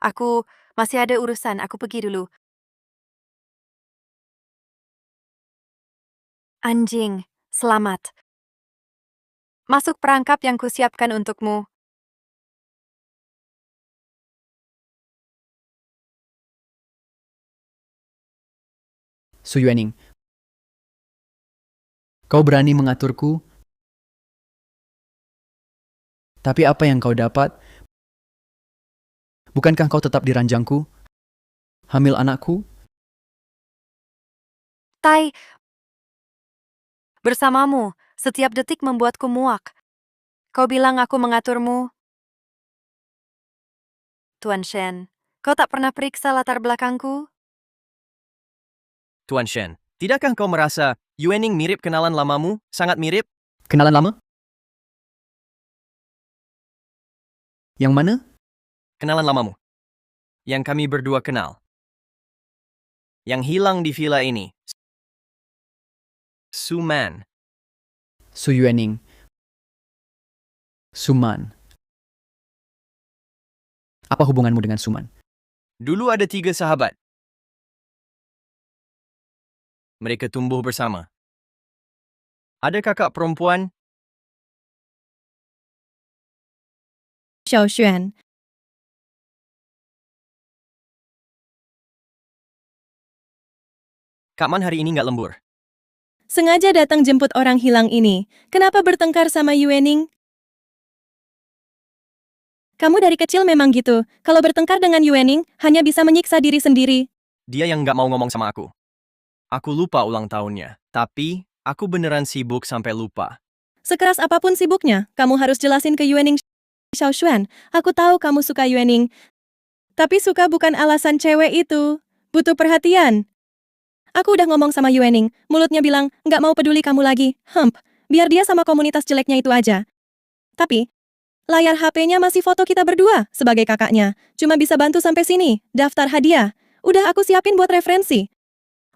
Aku masih ada urusan, aku pergi dulu. Anjing, selamat. Masuk perangkap yang kusiapkan untukmu. Su Yuening. Kau berani mengaturku? Tapi apa yang kau dapat? Bukankah kau tetap di ranjangku? Hamil anakku? Tai, bersamamu, setiap detik membuatku muak. Kau bilang aku mengaturmu. Tuan Shen, kau tak pernah periksa latar belakangku? Tuan Shen, tidakkah kau merasa Yuening mirip kenalan lamamu? Sangat mirip? Kenalan lama? Yang mana? Kenalan lamamu. Yang kami berdua kenal. Yang hilang di villa ini. Suman. Su Yuening. Suman. Apa hubunganmu dengan Suman? Dulu ada 3 sahabat. Mereka tumbuh bersama. Ada kakak perempuan, Xiao Xuan. Kak Man hari ini nggak lembur. Sengaja datang jemput orang hilang ini. Kenapa bertengkar sama Yuening? Kamu dari kecil memang gitu. Kalau bertengkar dengan Yuening, hanya bisa menyiksa diri sendiri. Dia yang nggak mau ngomong sama aku. Aku lupa ulang tahunnya, tapi aku beneran sibuk sampai lupa. Sekeras apapun sibuknya, kamu harus jelasin ke Yuening. Xiao Xuan, aku tahu kamu suka Yuening. Tapi suka bukan alasan cewek itu. Butuh perhatian. Aku udah ngomong sama Yuening, mulutnya bilang, nggak mau peduli kamu lagi. Biar dia sama komunitas jeleknya itu aja. Tapi, layar HP-nya masih foto kita berdua sebagai kakaknya. Cuma bisa bantu sampai sini, daftar hadiah. Udah aku siapin buat referensi.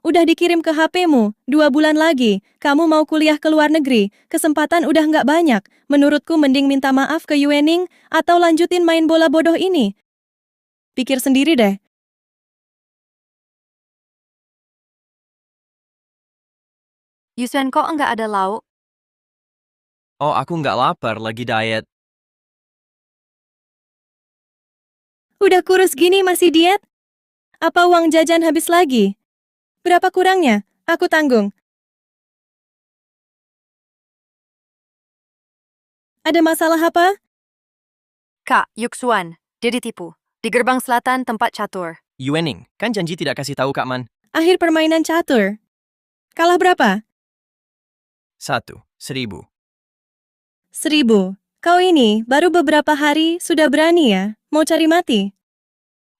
Udah dikirim ke HP-mu, 2 bulan lagi. Kamu mau kuliah ke luar negeri, kesempatan udah nggak banyak. Menurutku mending minta maaf ke Yuening atau lanjutin main bola bodoh ini. Pikir sendiri deh. Yusuan, kok enggak ada lauk? Oh, aku nggak lapar, lagi diet. Udah kurus gini masih diet? Apa uang jajan habis lagi? Berapa kurangnya? Aku tanggung. Ada masalah apa? Kak, Yuxuan, dia ditipu. Di gerbang selatan tempat catur. Yuening, kan janji tidak kasih tahu Kak Man. Akhir permainan catur. Kalah berapa? 1.000. 1000. Kau ini baru beberapa hari sudah berani ya? Mau cari mati?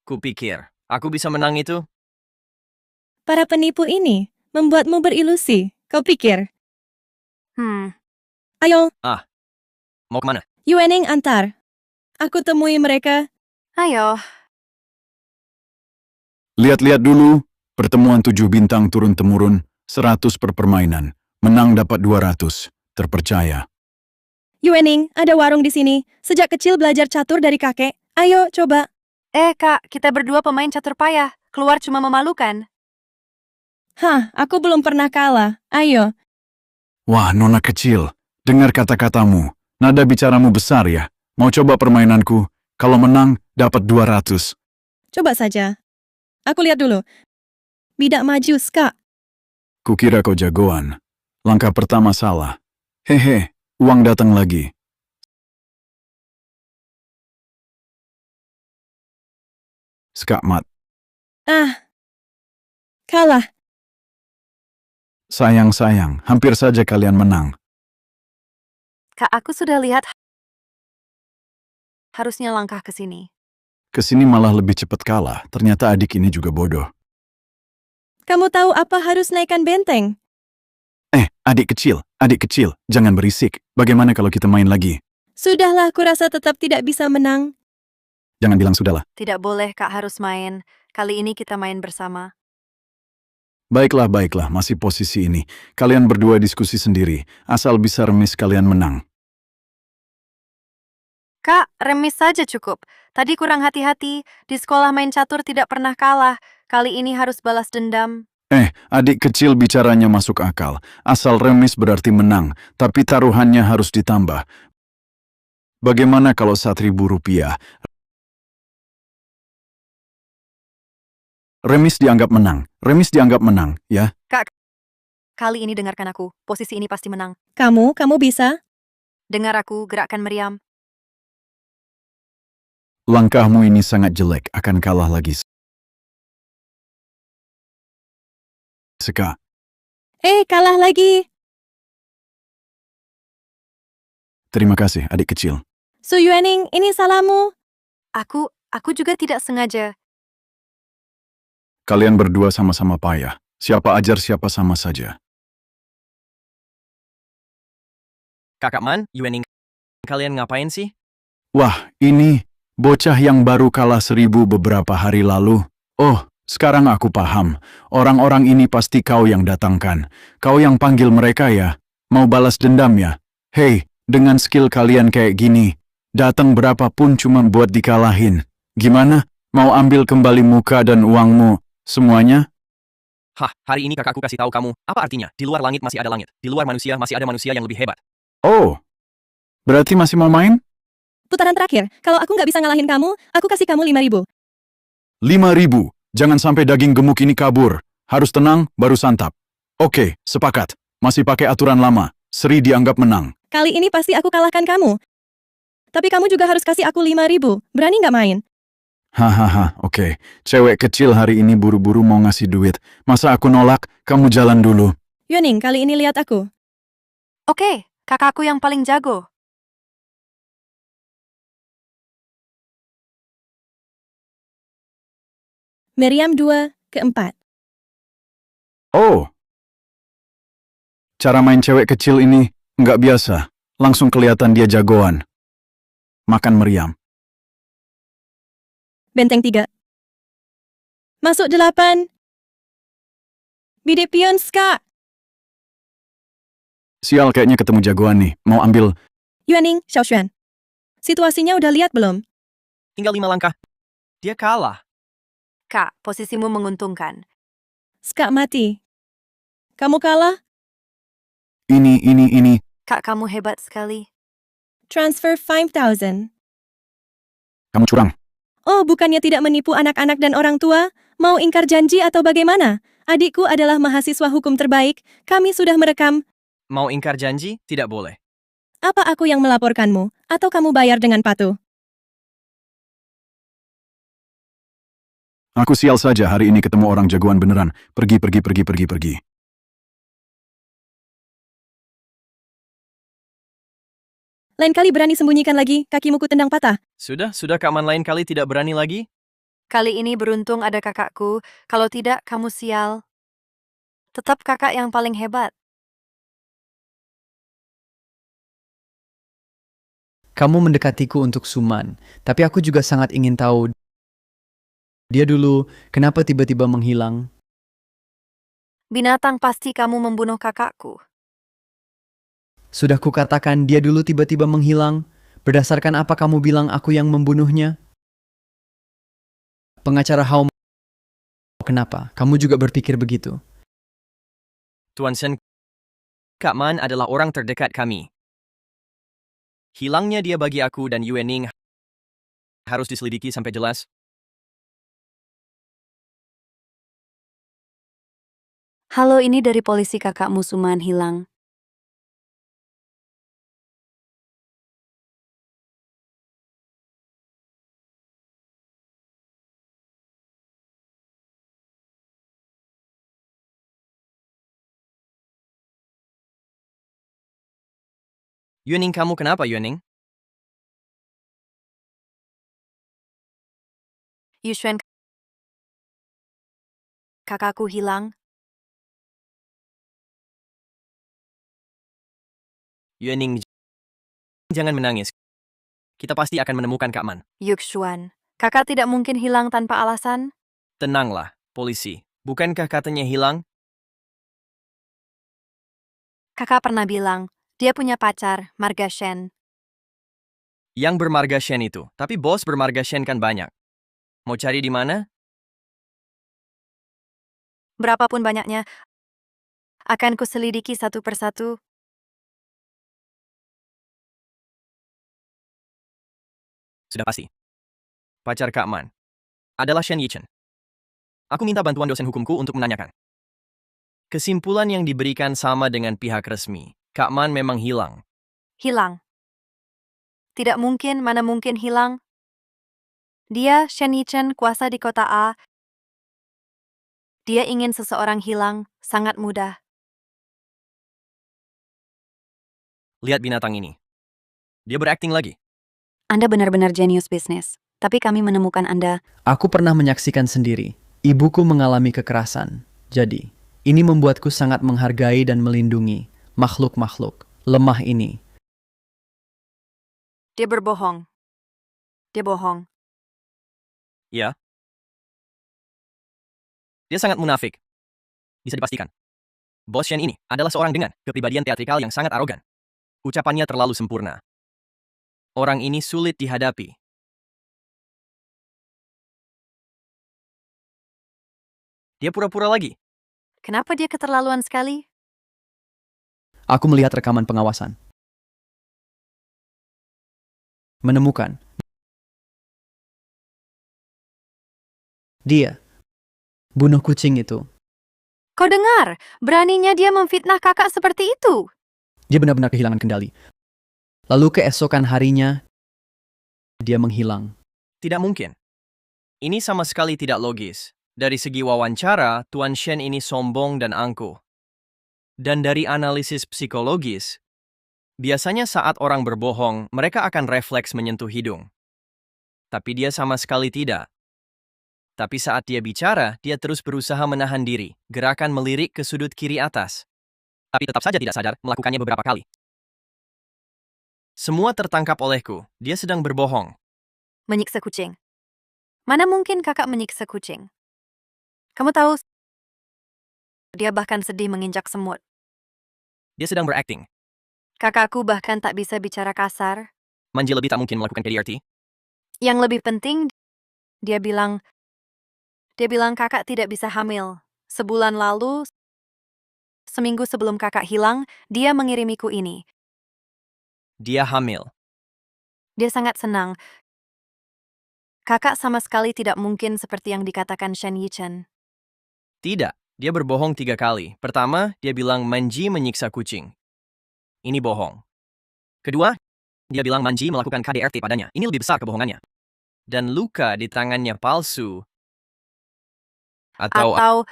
Kupikir, aku bisa menang itu? Para penipu ini membuatmu berilusi. Kau pikir? Ayo, Mau kemana? Yuening antar. Aku temui mereka. Ayo, Lihat-lihat dulu, pertemuan 7 bintang turun-temurun, 100 per permainan. Menang dapat 200. Terpercaya. Yuening, ada warung di sini. Sejak kecil belajar catur dari kakek. Ayo, coba. Kak, kita berdua pemain catur payah. Keluar cuma memalukan. Hah, aku belum pernah kalah. Ayo. Wah, nona kecil. Dengar kata-katamu. Nada bicaramu besar ya. Mau coba permainanku? Kalau menang, dapat 200. Coba saja. Aku lihat dulu. Bidak maju, Ska. Kukira kau jagoan. Langkah pertama salah. Hehe, uang datang lagi. Skakmat. Kalah. Sayang, hampir saja kalian menang. Kak, aku sudah lihat. Harusnya langkah ke sini. Kesini malah lebih cepat kalah. Ternyata adik ini juga bodoh. Kamu tahu apa harus naikkan benteng? Adik kecil, jangan berisik. Bagaimana kalau kita main lagi? Sudahlah, kurasa tetap tidak bisa menang. Jangan bilang sudahlah. Tidak boleh, Kak harus main. Kali ini kita main bersama. Baiklah, masih posisi ini. Kalian berdua diskusi sendiri. Asal bisa remis kalian menang. Kak, remis saja cukup. Tadi kurang hati-hati. Di sekolah main catur tidak pernah kalah. Kali ini harus balas dendam. Adik kecil bicaranya masuk akal. Asal remis berarti menang, tapi taruhannya harus ditambah. Bagaimana kalau 1.000 rupiah? Remis dianggap menang, ya? Kali ini dengarkan aku. Posisi ini pasti menang. Kamu bisa? Dengar aku, gerakkan meriam. Langkahmu ini sangat jelek, akan kalah lagi. Seka, Kalah lagi. terima kasih adik kecil. Su Yuening, ini salahmu. Aku juga tidak sengaja. Kalian berdua sama-sama payah. Siapa ajar siapa sama saja. Kakak Man, Yuening, kalian ngapain sih? Wah, ini bocah yang baru kalah 1.000 beberapa hari lalu. Oh, sekarang aku paham. Orang-orang ini pasti kau yang datangkan. Kau yang panggil mereka ya? Mau balas dendam ya? Hei, dengan skill kalian kayak gini, datang berapapun cuma buat dikalahin. Gimana? Mau ambil kembali muka dan uangmu? Semuanya? Hah, hari ini kakakku kasih tahu kamu, apa artinya? Di luar langit masih ada langit. Di luar manusia masih ada manusia yang lebih hebat. Oh, berarti masih mau main? Putaran terakhir. Kalau aku nggak bisa ngalahin kamu, aku kasih kamu 5.000. 5.000. Jangan sampai daging gemuk ini kabur. Harus tenang, baru santap. Oke, sepakat. Masih pakai aturan lama. Seri dianggap menang. Kali ini pasti aku kalahkan kamu. Tapi kamu juga harus kasih aku 5.000. Berani nggak main? Hahaha, oke. Cewek kecil hari ini buru-buru mau ngasih duit. Masa aku nolak? Kamu jalan dulu. Yuening, kali ini lihat aku. Oke, kakakku yang paling jago. Meriam 2 ke 4. Oh. Cara main cewek kecil ini nggak biasa. Langsung kelihatan dia jagoan. Makan meriam. Benteng 3. Masuk 8. Bidik pion, Ska. Sial, kayaknya ketemu jagoan nih. Mau ambil. Yuening, Xiaoshuan. Situasinya udah lihat belum? Tinggal 5 langkah. Dia kalah. Kak, posisimu menguntungkan. Ska mati. Kamu kalah? Ini. Kak, kamu hebat sekali. Transfer 5,000. Kamu curang. Oh, bukannya tidak menipu anak-anak dan orang tua? Mau ingkar janji atau bagaimana? Adikku adalah mahasiswa hukum terbaik. Kami sudah merekam. Mau ingkar janji? Tidak boleh. Apa aku yang melaporkanmu? Atau kamu bayar dengan patuh? Aku sial saja hari ini ketemu orang jagoan beneran. Pergi. Lain kali berani sembunyikan lagi, kakimu ku tendang patah. Sudah Kak Man lain kali tidak berani lagi? Kali ini beruntung ada kakakku, kalau tidak kamu sial. Tetap kakak yang paling hebat. Kamu mendekatiku untuk Suman, tapi aku juga sangat ingin tahu dia dulu kenapa tiba-tiba menghilang. Binatang pasti kamu membunuh kakakku. Sudah kukatakan dia dulu tiba-tiba menghilang. Berdasarkan apa kamu bilang aku yang membunuhnya? Pengacara Hao, kenapa? Kamu juga berpikir begitu? Tuan Shen, Kak Man adalah orang terdekat kami. Hilangnya dia bagi aku dan Yuening harus diselidiki sampai jelas. Halo, ini dari polisi kakakmu Suman hilang. Yuening, kamu kenapa Yuening? Yuxuan, kakakku hilang. Yuening, jangan menangis. Kita pasti akan menemukan Kak Man. Yuxuan, kakak tidak mungkin hilang tanpa alasan. Tenanglah, polisi. Bukankah katanya hilang? Kakak pernah bilang, dia punya pacar, Marga Shen. Yang bermarga Shen itu. Tapi bos bermarga Shen kan banyak. Mau cari di mana? Berapapun banyaknya, akan kuselidiki satu persatu. Sudah pasti. Pacar Kak Man adalah Shen Yichen. Aku minta bantuan dosen hukumku untuk menanyakan. Kesimpulan yang diberikan sama dengan pihak resmi. Kak Man memang hilang. Hilang. Tidak mungkin, mana mungkin hilang. Dia, Shen Yichen, kuasa di kota A. Dia ingin seseorang hilang, sangat mudah. Lihat binatang ini. Dia berakting lagi. Anda benar-benar jenius bisnis. Tapi kami menemukan Anda. Aku pernah menyaksikan sendiri. Ibuku mengalami kekerasan. Jadi, ini membuatku sangat menghargai dan melindungi makhluk-makhluk lemah ini. Dia berbohong. Dia bohong. Ya. Dia sangat munafik. Bisa dipastikan. Bos Shen ini adalah seorang dengan kepribadian teatrikal yang sangat arogan. Ucapannya terlalu sempurna. Orang ini sulit dihadapi. Dia pura-pura lagi. Kenapa dia keterlaluan sekali? Aku melihat rekaman pengawasan. Menemukan. Dia bunuh kucing itu. Kau dengar? Beraninya dia memfitnah kakak seperti itu. Dia benar-benar kehilangan kendali. Lalu keesokan harinya, dia menghilang. Tidak mungkin. Ini sama sekali tidak logis. Dari segi wawancara, Tuan Shen ini sombong dan angkuh. Dan dari analisis psikologis, biasanya saat orang berbohong, mereka akan refleks menyentuh hidung. Tapi dia sama sekali tidak. Tapi saat dia bicara, dia terus berusaha menahan diri, gerakan melirik ke sudut kiri atas. Tapi tetap saja tidak sadar, melakukannya beberapa kali. Semua tertangkap olehku, dia sedang berbohong. Menyiksa kucing. Mana mungkin kakak menyiksa kucing? Kamu tahu, dia bahkan sedih menginjak semut. Dia sedang berakting. Kakakku bahkan tak bisa bicara kasar. Manji lebih tak mungkin melakukan KDRT. Yang lebih penting, dia bilang kakak tidak bisa hamil. Sebulan lalu, seminggu sebelum kakak hilang, dia mengirimiku ini. Dia hamil. Dia sangat senang. Kakak sama sekali tidak mungkin seperti yang dikatakan Shen Yichen. Tidak, dia berbohong 3 kali. Pertama, dia bilang Manji menyiksa kucing. Ini bohong. Kedua, dia bilang Manji melakukan KDRT padanya. Ini lebih besar kebohongannya. Dan luka di tangannya palsu. Atau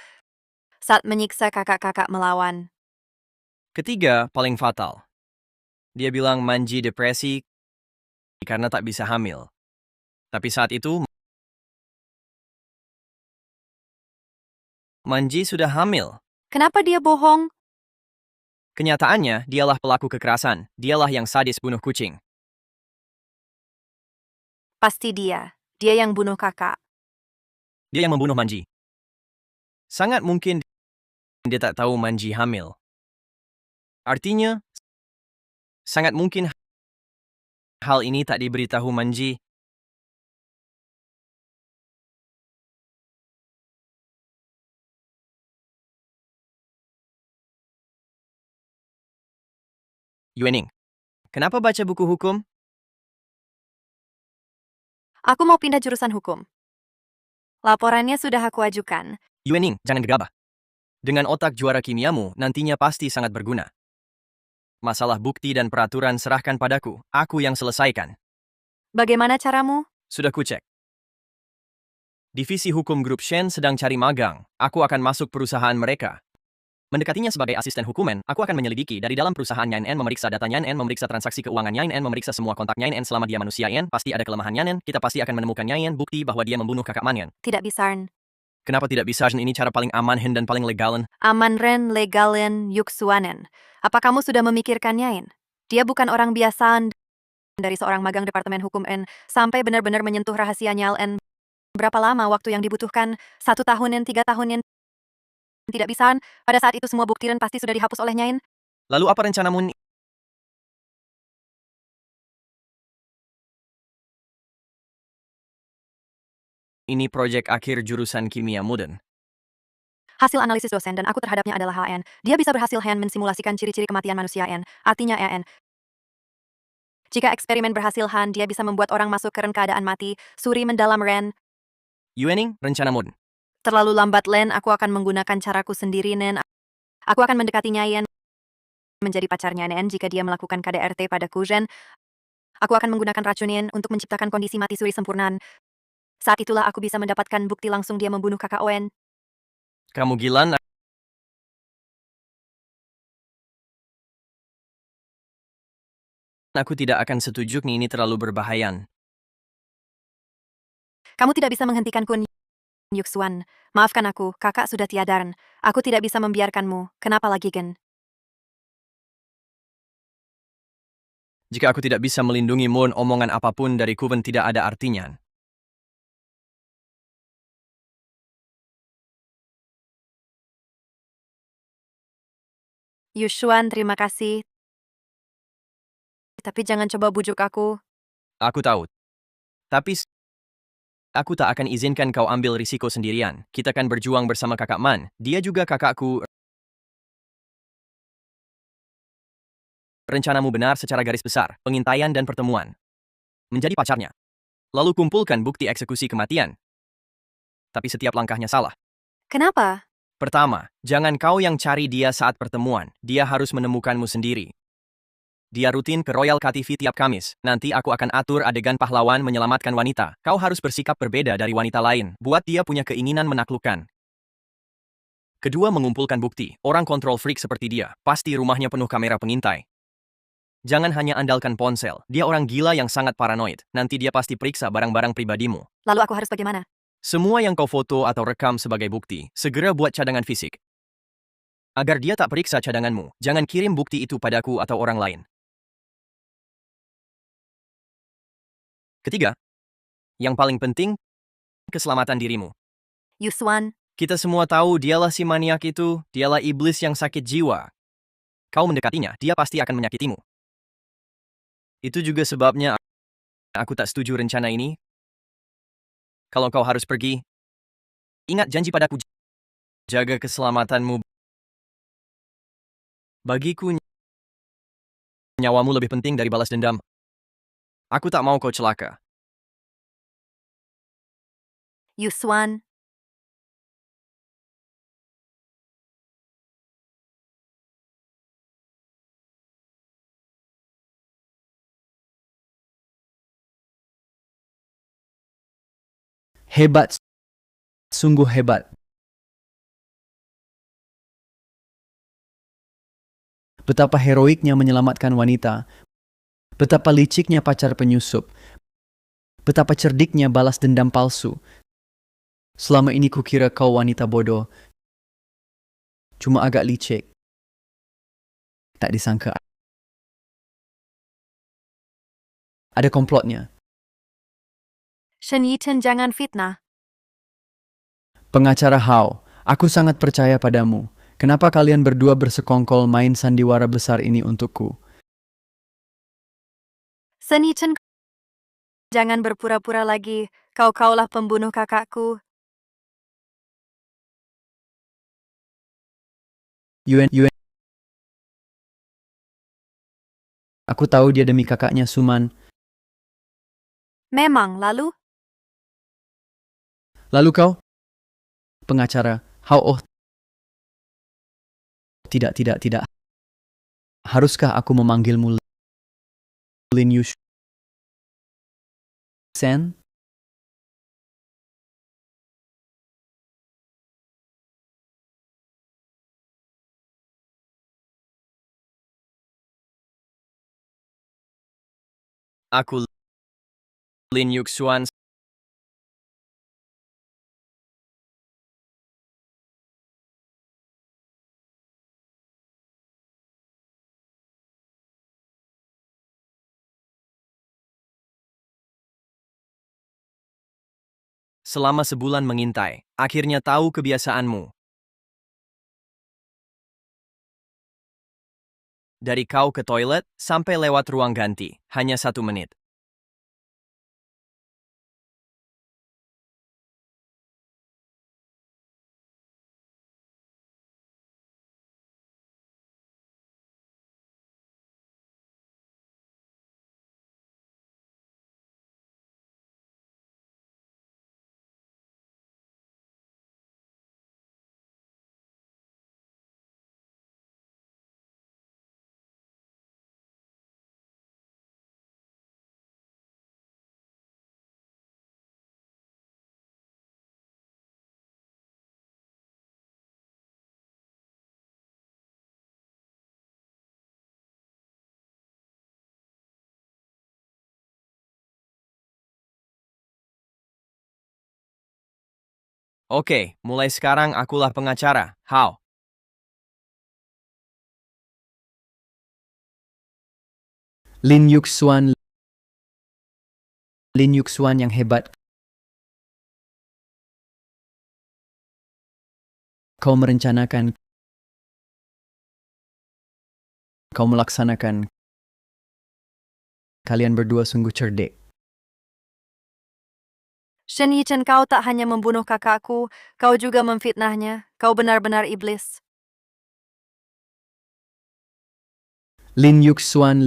saat menyiksa kakak-kakak melawan. Ketiga, paling fatal. Dia bilang Manji depresi karena tak bisa hamil. Tapi saat itu, Manji sudah hamil. Kenapa dia bohong? Kenyataannya, dialah pelaku kekerasan. Dialah yang sadis bunuh kucing. Pasti dia. Dia yang bunuh kakak. Dia yang membunuh Manji. Sangat mungkin dia tak tahu Manji hamil. Artinya, sangat mungkin hal ini tak diberitahu Manji. Yuening, kenapa baca buku hukum? Aku mau pindah jurusan hukum. Laporannya sudah aku ajukan. Yuening, jangan gegabah. Dengan otak juara kimiamu, nantinya pasti sangat berguna. Masalah bukti dan peraturan serahkan padaku. Aku yang selesaikan. Bagaimana caramu? Sudah kucek. Divisi Hukum Grup Shen sedang cari magang. Aku akan masuk perusahaan mereka. Mendekatinya sebagai asisten hukuman, aku akan menyelidiki dari dalam perusahaan Nyan, memeriksa data Nyan, memeriksa transaksi keuangan Nyan, memeriksa semua kontak Nyan selama dia manusia Nyan, pasti ada kelemahan Nyan, kita pasti akan menemukan Nyan, bukti bahwa dia membunuh kakak Manyan. Tidak bisa. Kenapa tidak bisa? Ini cara paling aman dan paling legalan. Aman ren legalen yuksuanen. Apa kamu sudah memikirkannya? Dia bukan orang biasa dari seorang magang departemen hukum N sampai benar-benar menyentuh rahasia Nyal N. Berapa lama waktu yang dibutuhkan? 1 tahun 3 tahun. Tidak bisa. Pada saat itu semua bukti pasti sudah dihapus oleh Nyain. Lalu apa rencanamu? Ini proyek akhir jurusan kimia modern. Hasil analisis dosen dan aku terhadapnya adalah HN. Dia bisa berhasil HN mensimulasikan ciri-ciri kematian manusia N. Artinya EN. Jika eksperimen berhasil Han, dia bisa membuat orang masuk ke keadaan mati. Suri mendalam Ren. Yuening, rencana modern. Terlalu lambat Len, aku akan menggunakan caraku sendiri Nen. Aku akan mendekati Nyayen menjadi pacarnya Nen jika dia melakukan KDRT pada Kujen. Aku akan menggunakan racunin untuk menciptakan kondisi mati suri sempurna. Saat itulah aku bisa mendapatkan bukti langsung dia membunuh kakak Owen. Kamu gila? Aku tidak akan setuju, ini terlalu berbahaya. Kamu tidak bisa menghentikanku, Yuxuan. Maafkan aku, kakak sudah tiada. Aku tidak bisa membiarkanmu. Kenapa lagi, Gen? Jika aku tidak bisa melindungi Moon, omongan apapun dari Kuven tidak ada artinya. Yuxuan, terima kasih. Tapi jangan coba bujuk aku. Aku tahu. Tapi aku tak akan izinkan kau ambil risiko sendirian. Kita akan berjuang bersama kakak Man. Dia juga kakakku. Rencanamu benar secara garis besar. Pengintaian dan pertemuan. Menjadi pacarnya. Lalu kumpulkan bukti eksekusi kematian. Tapi setiap langkahnya salah. Kenapa? Pertama, jangan kau yang cari dia saat pertemuan. Dia harus menemukanmu sendiri. Dia rutin ke Royal KTV tiap Kamis. Nanti aku akan atur adegan pahlawan menyelamatkan wanita. Kau harus bersikap berbeda dari wanita lain. Buat dia punya keinginan menaklukkan. Kedua, mengumpulkan bukti. Orang kontrol freak seperti dia. Pasti rumahnya penuh kamera pengintai. Jangan hanya andalkan ponsel. Dia orang gila yang sangat paranoid. Nanti dia pasti periksa barang-barang pribadimu. Lalu aku harus bagaimana? Semua yang kau foto atau rekam sebagai bukti, segera buat cadangan fisik. Agar dia tak periksa cadanganmu, jangan kirim bukti itu padaku atau orang lain. Ketiga, yang paling penting, keselamatan dirimu. Yuxuan, Kita semua tahu dialah si maniak itu, dialah iblis yang sakit jiwa. Kau mendekatinya, dia pasti akan menyakitimu. Itu juga sebabnya aku tak setuju rencana ini. Kalau kau harus pergi, ingat janji padaku, jaga keselamatanmu. Bagiku, nyawamu lebih penting dari balas dendam. Aku tak mau kau celaka. Yuxuan. Hebat. Sungguh hebat. Betapa heroiknya menyelamatkan wanita, Betapa liciknya pacar penyusup. Betapa cerdiknya balas dendam palsu. Selama ini kukira kau wanita bodoh. Cuma agak licik. Tak disangka. Ada komplotnya. Shen Yichen, jangan fitnah. Pengacara Hao, aku sangat percaya padamu. Kenapa kalian berdua bersekongkol main sandiwara besar ini untukku? Shen Yichen, jangan berpura-pura lagi. Kaulah pembunuh kakakku. Yuan. Aku tahu dia demi kakaknya Suman. Memang, lalu? Lalu kau? Pengacara Hao, oh. Tidak. Haruskah aku memanggilmu Lin Yusen? Aku Lin Yuxuan. Selama sebulan mengintai, akhirnya tahu kebiasaanmu. Dari kau ke toilet sampai lewat ruang ganti, hanya 1 menit. Oke, mulai sekarang akulah pengacara, Hao. Lin Yuxuan yang hebat. Kau merencanakan. Kau melaksanakan. Kalian berdua sungguh cerdik. Shen Yichen, kau tak hanya membunuh kakakku, kau juga memfitnahnya. Kau benar-benar iblis. Lin Yuxuan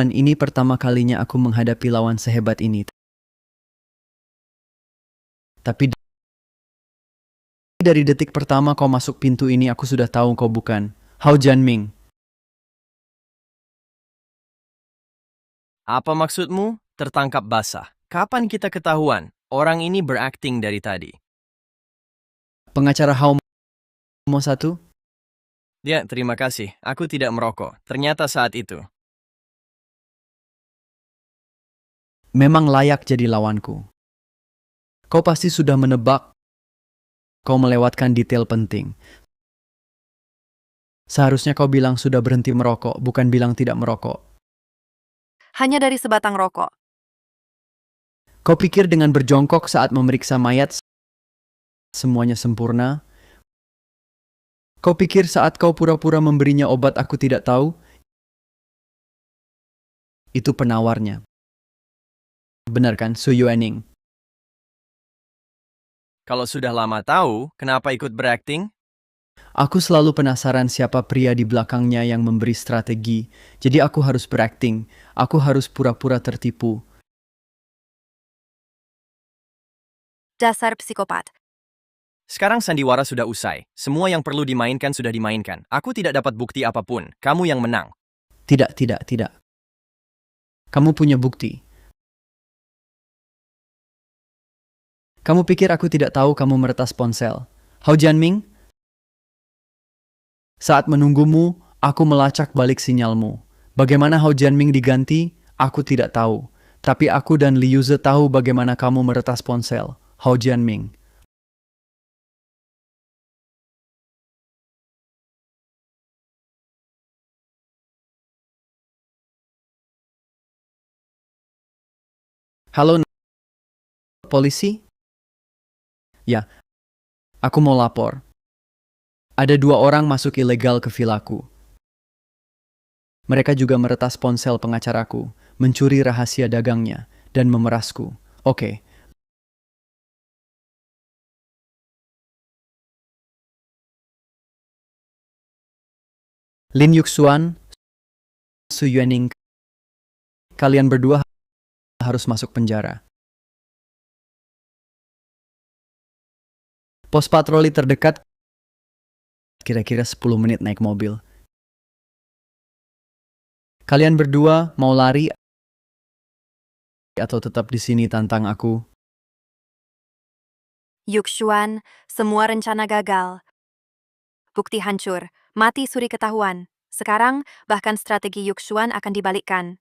ini pertama kalinya aku menghadapi lawan sehebat ini. Tapi dari detik pertama kau masuk pintu ini aku sudah tahu kau bukan Hao Jianming. Apa maksudmu? Tertangkap basah. Kapan kita ketahuan? Orang ini berakting dari tadi. Pengacara Hao mau satu? Ya, terima kasih. Aku tidak merokok. Ternyata saat itu. Memang layak jadi lawanku. Kau pasti sudah menebak. Kau melewatkan detail penting. Seharusnya kau bilang sudah berhenti merokok, bukan bilang tidak merokok. Hanya dari sebatang rokok. Kau pikir dengan berjongkok saat memeriksa mayat semuanya sempurna? Kau pikir saat kau pura-pura memberinya obat aku tidak tahu? Itu penawarnya. Benar kan, Su Yuaning? Kalau sudah lama tahu, kenapa ikut berakting? Aku selalu penasaran siapa pria di belakangnya yang memberi strategi. Jadi aku harus berakting. Aku harus pura-pura tertipu. Dasar psikopat. Sekarang sandiwara sudah usai. Semua yang perlu dimainkan sudah dimainkan. Aku tidak dapat bukti apapun. Kamu yang menang. Tidak. Kamu punya bukti. Kamu pikir aku tidak tahu kamu meretas ponsel? Hao Jianming? Saat menunggumu, aku melacak balik sinyalmu. Bagaimana Hao Jianming diganti? Aku tidak tahu. Tapi aku dan Li Yuze tahu bagaimana kamu meretas ponsel. Hao Jianming. Halo, polisi? Ya, aku mau lapor. Ada 2 orang masuk ilegal ke vilaku. Mereka juga meretas ponsel pengacaraku, mencuri rahasia dagangnya, dan memerasku. Oke. Lin Yuxuan, Su Yuaning, kalian berdua harus masuk penjara. Pos patroli terdekat kira-kira 10 menit naik mobil. Kalian berdua mau lari atau tetap di sini tantang aku? Yuxuan, semua rencana gagal. Bukti hancur, mati suri ketahuan. Sekarang, bahkan strategi Yuxuan akan dibalikkan.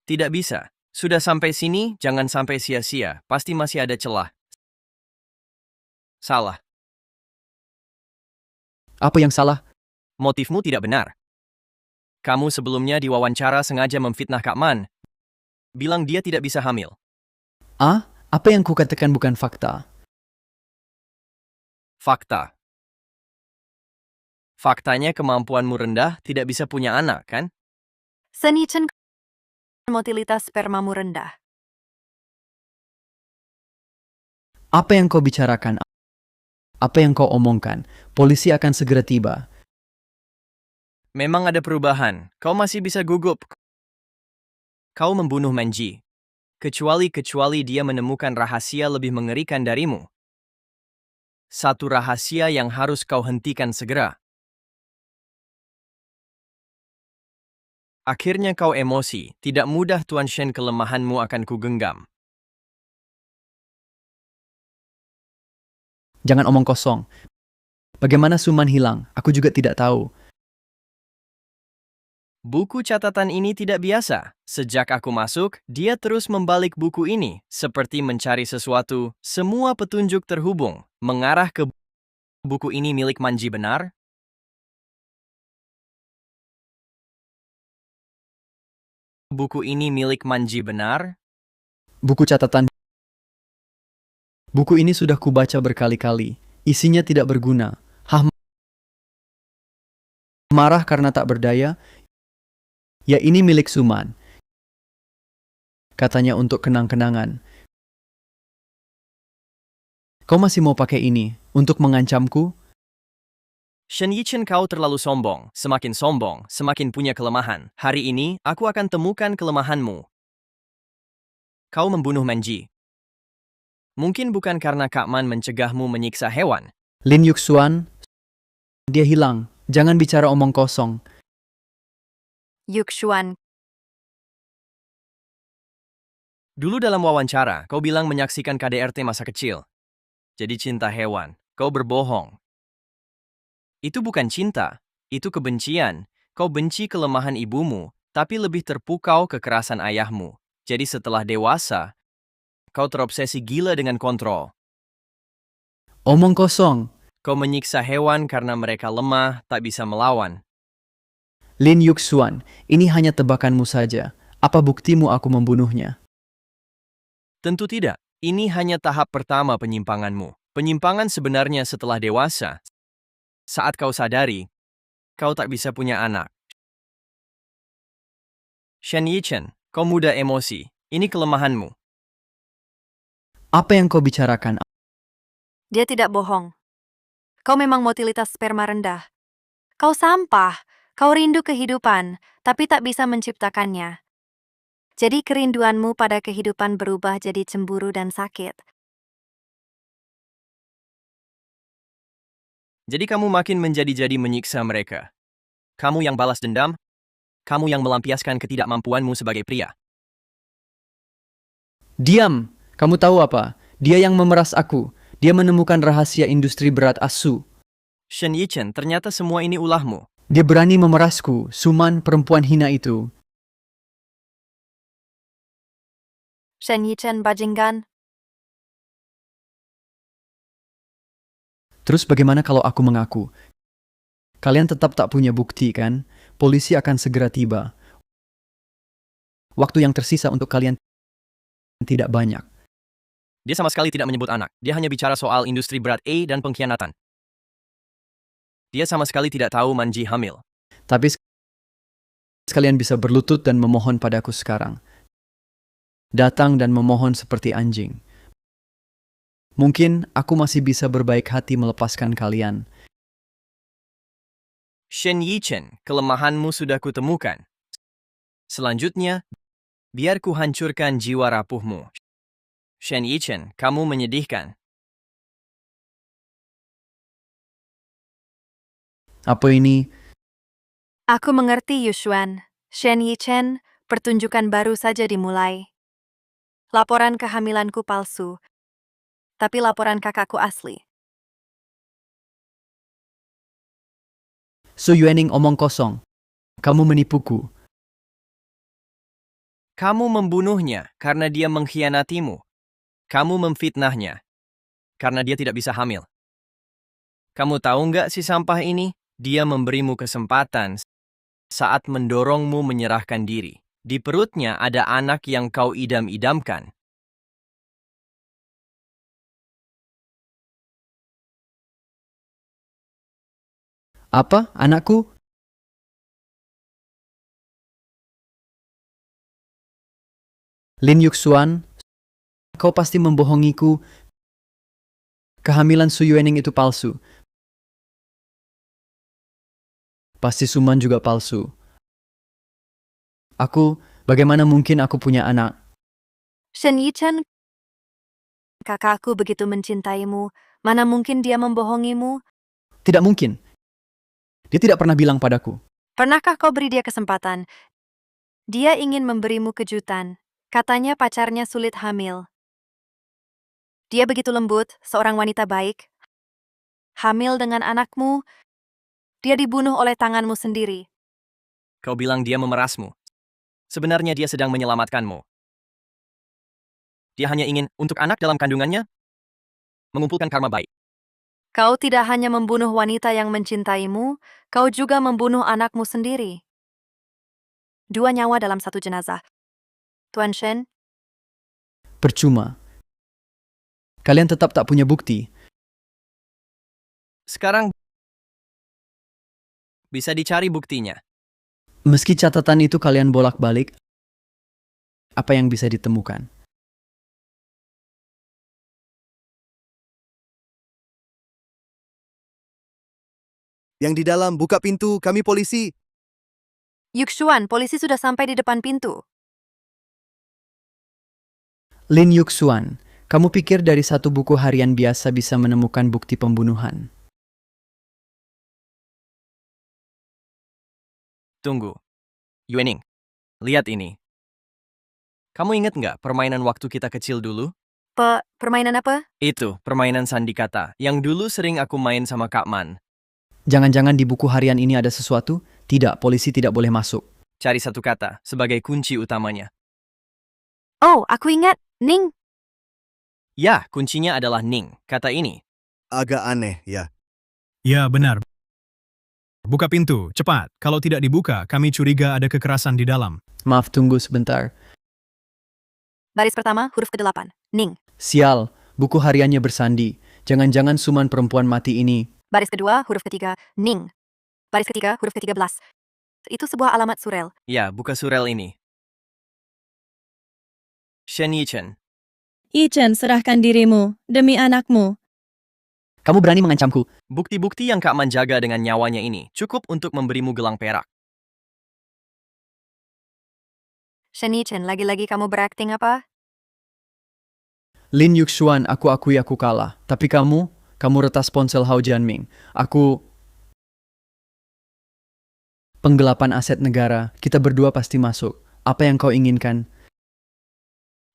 Tidak bisa. Sudah sampai sini, jangan sampai sia-sia. Pasti masih ada celah. Salah. Apa yang salah? Motifmu tidak benar. Kamu sebelumnya diwawancara sengaja memfitnah Kak Man. Bilang dia tidak bisa hamil. Ah, apa yang kukatakan bukan fakta. Fakta. Faktanya kemampuanmu rendah, tidak bisa punya anak, kan? Seni Chen, motilitas spermamu rendah. Apa yang kau bicarakan? Apa yang kau omongkan? Polisi akan segera tiba. Memang ada perubahan. Kau masih bisa gugup. Kau membunuh Manji. Kecuali dia menemukan rahasia lebih mengerikan darimu. Satu rahasia yang harus kau hentikan segera. Akhirnya kau emosi. Tidak mudah Tuan Shen, kelemahanmu akan kugenggam. Jangan omong kosong. Bagaimana Suman hilang? Aku juga tidak tahu. Buku catatan ini tidak biasa. Sejak aku masuk, dia terus membalik buku ini, seperti mencari sesuatu. Semua petunjuk terhubung, mengarah ke buku ini milik Manji benar? Buku ini milik Manji benar? Buku catatan. Buku ini sudah kubaca berkali-kali. Isinya tidak berguna. Marah karena tak berdaya. Ya, ini milik Suman. Katanya untuk kenang-kenangan. Kau masih mau pakai ini untuk mengancamku? Shen Yichen, kau terlalu sombong, semakin punya kelemahan. Hari ini, aku akan temukan kelemahanmu. Kau membunuh Manji. Mungkin bukan karena Kak Man mencegahmu menyiksa hewan. Lin Yuxuan, dia hilang. Jangan bicara omong kosong. Yuxuan, Dulu dalam wawancara, kau bilang menyaksikan KDRT masa kecil. Jadi cinta hewan. Kau berbohong. Itu bukan cinta, itu kebencian. Kau benci kelemahan ibumu, tapi lebih terpukau kekerasan ayahmu. Jadi setelah dewasa, kau terobsesi gila dengan kontrol. Omong kosong. Kau menyiksa hewan karena mereka lemah, tak bisa melawan. Lin Yuxuan, ini hanya tebakanmu saja. Apa buktimu aku membunuhnya? Tentu tidak. Ini hanya tahap pertama penyimpanganmu. Penyimpangan sebenarnya setelah dewasa. Saat kau sadari, kau tak bisa punya anak. Shen Yichen, kau mudah emosi. Ini kelemahanmu. Apa yang kau bicarakan? dia tidak bohong. Kau memang motilitas sperma rendah. Kau sampah. Kau rindu kehidupan, tapi tak bisa menciptakannya. Jadi kerinduanmu pada kehidupan berubah jadi cemburu dan sakit. Jadi kamu makin menjadi-jadi menyiksa mereka. Kamu yang balas dendam, kamu yang melampiaskan ketidakmampuanmu sebagai pria. Diam! Kamu tahu apa? Dia yang memeras aku. Dia menemukan rahasia industri berat asu. Shen Yichen, ternyata semua ini ulahmu. Dia berani memerasku, Suman perempuan hina itu. Shen Yichen bajingan. Terus bagaimana kalau aku mengaku? Kalian tetap tak punya bukti, kan? Polisi akan segera tiba. Waktu yang tersisa untuk kalian tidak banyak. Dia sama sekali tidak menyebut anak. Dia hanya bicara soal industri berat A dan pengkhianatan. Dia sama sekali tidak tahu Manji hamil. Tapi sekalian bisa berlutut dan memohon padaku sekarang. Datang dan memohon seperti anjing. Mungkin aku masih bisa berbaik hati melepaskan kalian. Shen Yichen, kelemahanmu sudah kutemukan. Selanjutnya, biar ku hancurkan jiwa rapuhmu. Shen Yichen, kamu menyedihkan. Apa ini? Aku mengerti, Yushuan. Shen Yichen, pertunjukan baru saja dimulai. Laporan kehamilanku palsu, tapi laporan kakakku asli. Su Yuening omong kosong. Kamu menipuku. Kamu membunuhnya karena dia mengkhianatimu. Kamu memfitnahnya karena dia tidak bisa hamil. Kamu tahu nggak si sampah ini? Dia memberimu kesempatan saat mendorongmu menyerahkan diri. Di perutnya ada anak yang kau idam-idamkan. Apa, anakku? Lin Yuxuan, kau pasti membohongiku. Kehamilan Su Yuening itu palsu. Pasti Suman juga palsu. Bagaimana mungkin aku punya anak? Shen Yichen, kakakku begitu mencintaimu. Mana mungkin dia membohongimu? Tidak mungkin. Dia tidak pernah bilang padaku. Pernahkah kau beri dia kesempatan? Dia ingin memberimu kejutan. Katanya pacarnya sulit hamil. Dia begitu lembut, seorang wanita baik. Hamil dengan anakmu, dia dibunuh oleh tanganmu sendiri. Kau bilang dia memerasmu. Sebenarnya dia sedang menyelamatkanmu. Dia hanya ingin, untuk anak dalam kandungannya, mengumpulkan karma baik. Kau tidak hanya membunuh wanita yang mencintaimu, kau juga membunuh anakmu sendiri. 2 nyawa dalam 1 jenazah. Tuan Shen, Percuma. Kalian tetap tak punya bukti. Sekarang, bisa dicari buktinya. Meski catatan itu kalian bolak-balik, apa yang bisa ditemukan? Yang di dalam, buka pintu, kami polisi. Yuxuan, polisi sudah sampai di depan pintu. Lin Yuxuan, kamu pikir dari satu buku harian biasa bisa menemukan bukti pembunuhan? Tunggu. Yuening, lihat ini. Kamu ingat nggak permainan waktu kita kecil dulu? Permainan apa? Itu, permainan sandi kata, yang dulu sering aku main sama Kak Man. Jangan-jangan di buku harian ini ada sesuatu? Tidak, polisi tidak boleh masuk. Cari satu kata, sebagai kunci utamanya. Oh, aku ingat. Ning. Ya, kuncinya adalah Ning, kata ini. Agak aneh, ya. Ya, benar. Buka pintu, cepat. Kalau tidak dibuka, kami curiga ada kekerasan di dalam. Maaf, tunggu sebentar. Baris pertama, huruf ke-8. Ning. Sial, buku hariannya bersandi. Jangan-jangan Suman perempuan mati ini. Baris kedua, huruf ketiga. Ning. Baris ketiga, huruf ke-13. Itu sebuah alamat surel. Ya, buka surel ini. Shen Yichen, Yichen, serahkan dirimu, demi anakmu. Kamu berani mengancamku? bukti-bukti yang Kak Man jaga dengan nyawanya ini cukup untuk memberimu gelang perak. Shen Yichen, lagi-lagi kamu berakting apa? Lin Yuxuan, aku akui aku kalah. Tapi kamu retas ponsel Hao Jianming. Penggelapan aset negara, kita berdua pasti masuk. Apa yang kau inginkan?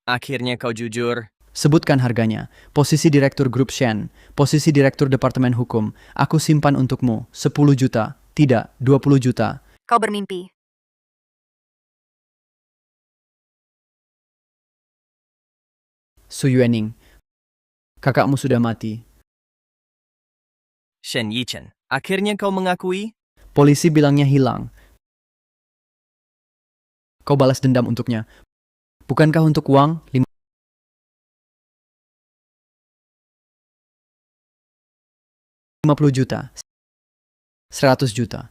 Akhirnya kau jujur. Sebutkan harganya. Posisi direktur grup Shen, posisi direktur departemen hukum. Aku simpan untukmu 10 juta. Tidak, 20 juta. Kau bermimpi. Su Yuening, kakakmu sudah mati. Shen Yichen, akhirnya kau mengakui? Polisi bilangnya hilang. Kau balas dendam untuknya. Bukankah untuk uang 50 juta? 100 juta.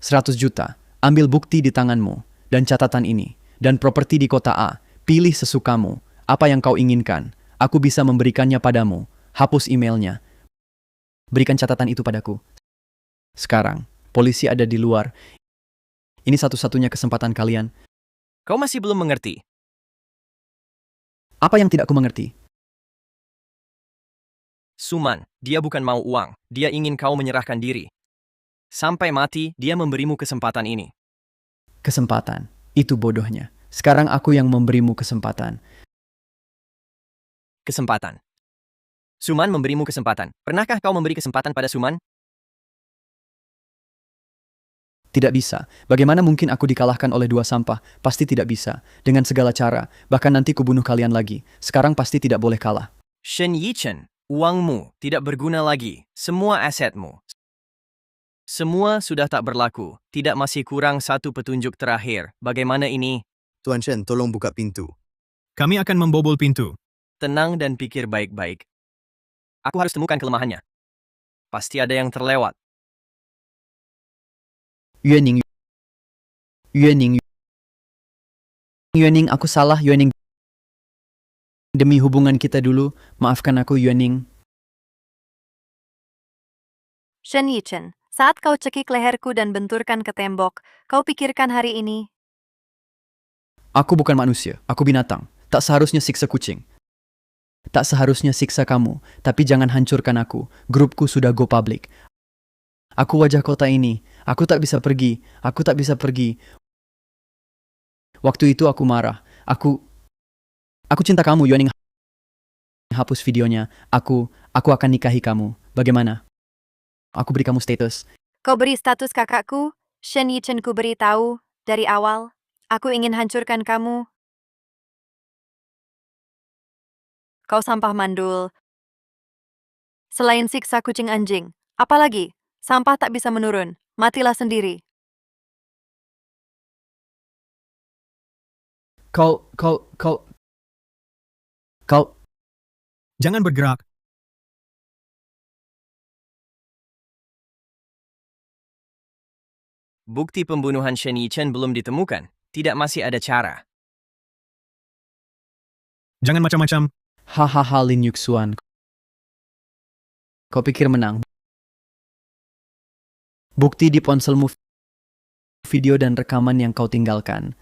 100 juta. Ambil bukti di tanganmu. Dan catatan ini. Dan properti di kota A. Pilih sesukamu. Apa yang kau inginkan. Aku bisa memberikannya padamu. Hapus emailnya. Berikan catatan itu padaku. Sekarang, polisi ada di luar. Ini satu-satunya kesempatan kalian. Kau masih belum mengerti. Apa yang tidak ku mengerti? Suman, dia bukan mau uang. Dia ingin kau menyerahkan diri. Sampai mati, dia memberimu kesempatan ini. Kesempatan. Itu bodohnya. Sekarang aku yang memberimu kesempatan. Kesempatan. Suman memberimu kesempatan. Pernahkah kau memberi kesempatan pada Suman? Tidak bisa. Bagaimana mungkin aku dikalahkan oleh dua sampah? Pasti tidak bisa. Dengan segala cara. Bahkan nanti kubunuh kalian lagi. Sekarang pasti tidak boleh kalah. Shen Yichen, uangmu tidak berguna lagi. Semua asetmu. Semua sudah tak berlaku. Tidak masih kurang satu petunjuk terakhir. Bagaimana ini? Tuan Shen, tolong buka pintu. Kami akan membobol pintu. Tenang dan pikir baik-baik. Aku harus temukan kelemahannya. Pasti ada yang terlewat. Yuening. Yuening. Yuening, aku salah, Yuening. Demi hubungan kita dulu, maafkan aku, Yuening. Shen Yichen, saat kau cekik leherku dan benturkan ke tembok, kau pikirkan hari ini. Aku bukan manusia, aku binatang. Tak seharusnya siksa kucing. Tak seharusnya siksa kamu, tapi jangan hancurkan aku. Grupku sudah go public. Aku wajah kota ini. Aku tak bisa pergi. Aku tak bisa pergi. Waktu itu aku marah. Aku cinta kamu, Yuening. Hapus videonya. Aku akan nikahi kamu. Bagaimana? Aku beri kamu status. Kau beri status kakakku, Shen Yichen ku beri tahu, dari awal, aku ingin hancurkan kamu. Kau sampah mandul. Selain siksa kucing anjing, apalagi, sampah tak bisa menurun, matilah sendiri. Kau. Jangan bergerak. Bukti pembunuhan Shen Yichen belum ditemukan. Tidak masih ada cara. Jangan macam-macam. Hahaha, Lin Yuxuan. Kau pikir menang? Bukti di ponselmu, video dan rekaman yang kau tinggalkan.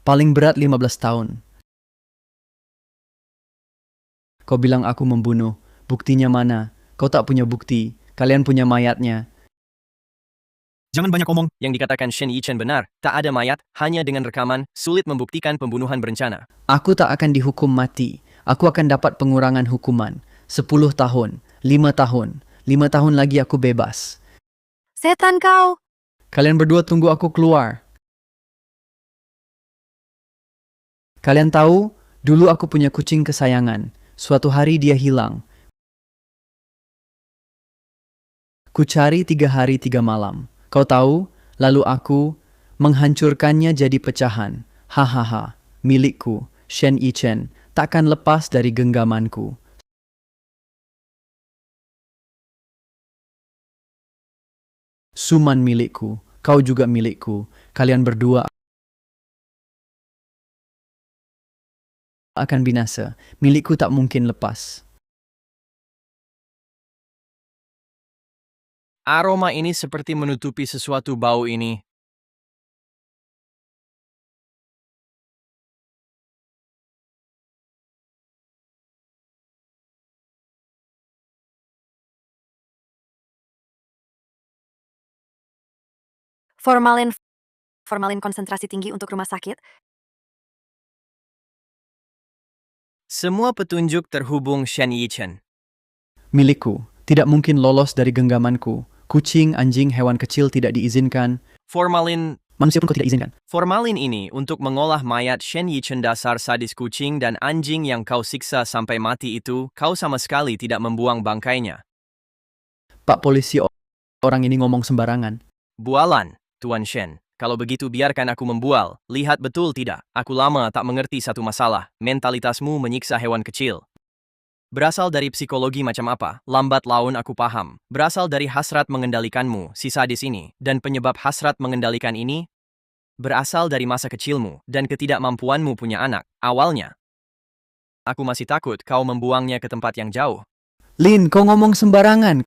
Paling berat 15 tahun. Kau bilang aku membunuh. Buktinya mana? Kau tak punya bukti. Kalian punya mayatnya. Jangan banyak omong. Yang dikatakan Shen Yichen benar. Tak ada mayat, hanya dengan rekaman, sulit membuktikan pembunuhan berencana. Aku tak akan dihukum mati. Aku akan dapat pengurangan hukuman. 10 tahun, 5 tahun. 5 tahun lagi aku bebas. Setan kau! Kalian berdua tunggu aku keluar. Kalian tahu, dulu aku punya kucing kesayangan. Suatu hari dia hilang. Ku cari 3 hari 3 malam. Kau tahu, lalu aku menghancurkannya jadi pecahan. Hahaha, milikku, Shen Yichen, takkan lepas dari genggamanku. Suman milikku, kau juga milikku. Kalian berdua akan binasa. Milikku tak mungkin lepas. Aroma ini seperti menutupi sesuatu bau ini. Formalin konsentrasi tinggi untuk rumah sakit. Semua petunjuk terhubung Shen Yichen. Milikku, Tidak mungkin lolos dari genggamanku. Kucing, anjing, hewan kecil tidak diizinkan. Formalin Manusia pun kau tidak izinkan. Formalin ini untuk mengolah mayat Shen Yichen dasar sadis kucing dan anjing yang kau siksa sampai mati itu, kau sama sekali tidak membuang bangkainya. Pak polisi, orang ini ngomong sembarangan. Bualan, Tuan Shen. Kalau begitu biarkan aku membual. Lihat betul tidak, aku lama tak mengerti satu masalah. Mentalitasmu menyiksa hewan kecil. Berasal dari psikologi macam apa? Lambat laun aku paham. Berasal dari hasrat mengendalikanmu, si sadis ini. Dan penyebab hasrat mengendalikan ini berasal dari masa kecilmu dan ketidakmampuanmu punya anak. Awalnya, aku masih takut kau membuangnya ke tempat yang jauh. Lin, kau ngomong sembarangan.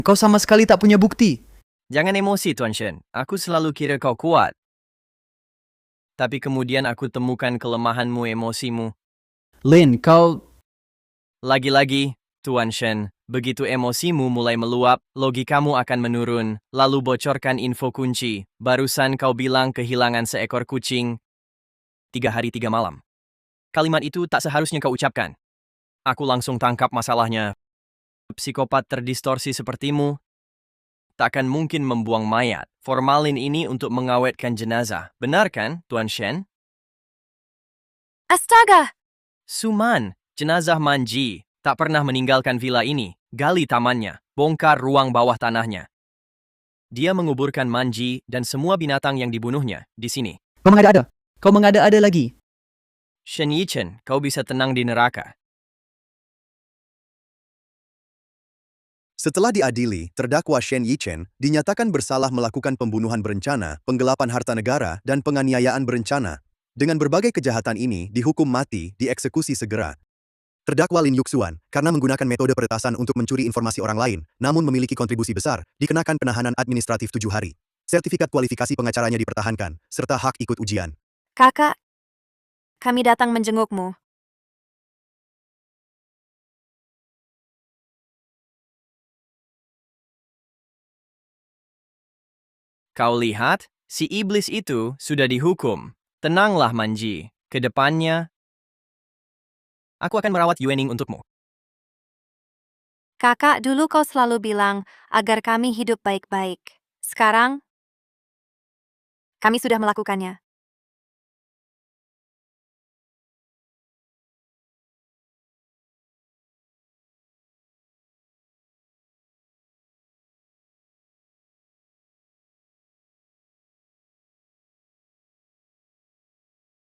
Kau sama sekali tak punya bukti. Jangan emosi, Tuan Shen. Aku selalu kira kau kuat. Tapi kemudian aku temukan kelemahanmu emosimu. Lin, kau... Lagi-lagi, Tuan Shen, begitu emosimu mulai meluap, logikamu akan menurun, lalu bocorkan info kunci. Barusan kau bilang kehilangan seekor kucing. 3 hari 3 malam. Kalimat itu tak seharusnya kau ucapkan. Aku langsung tangkap masalahnya. Psikopat terdistorsi sepertimu takkan mungkin membuang mayat. Formalin ini untuk mengawetkan jenazah. Benar kan, Tuan Shen? Astaga! Suman, jenazah Manji, tak pernah meninggalkan villa ini. Gali tamannya, bongkar ruang bawah tanahnya. Dia menguburkan Manji dan semua binatang yang dibunuhnya di sini. Kau mengada-ada. Kau mengada-ada lagi. Shen Yichen, kau bisa tenang di neraka. Setelah diadili, terdakwa Shen Yichen dinyatakan bersalah melakukan pembunuhan berencana, penggelapan harta negara, dan penganiayaan berencana. Dengan berbagai kejahatan ini, dihukum mati, dieksekusi segera. Terdakwa Lin Yuxuan, karena menggunakan metode peretasan untuk mencuri informasi orang lain, namun memiliki kontribusi besar, dikenakan penahanan administratif 7 hari. Sertifikat kualifikasi pengacaranya dipertahankan, serta hak ikut ujian. Kakak, kami datang menjengukmu. Kau lihat, si iblis itu sudah dihukum. Tenanglah Manji, kedepannya aku akan merawat Yuening untukmu. Kakak, dulu kau selalu bilang agar kami hidup baik-baik. Sekarang, kami sudah melakukannya.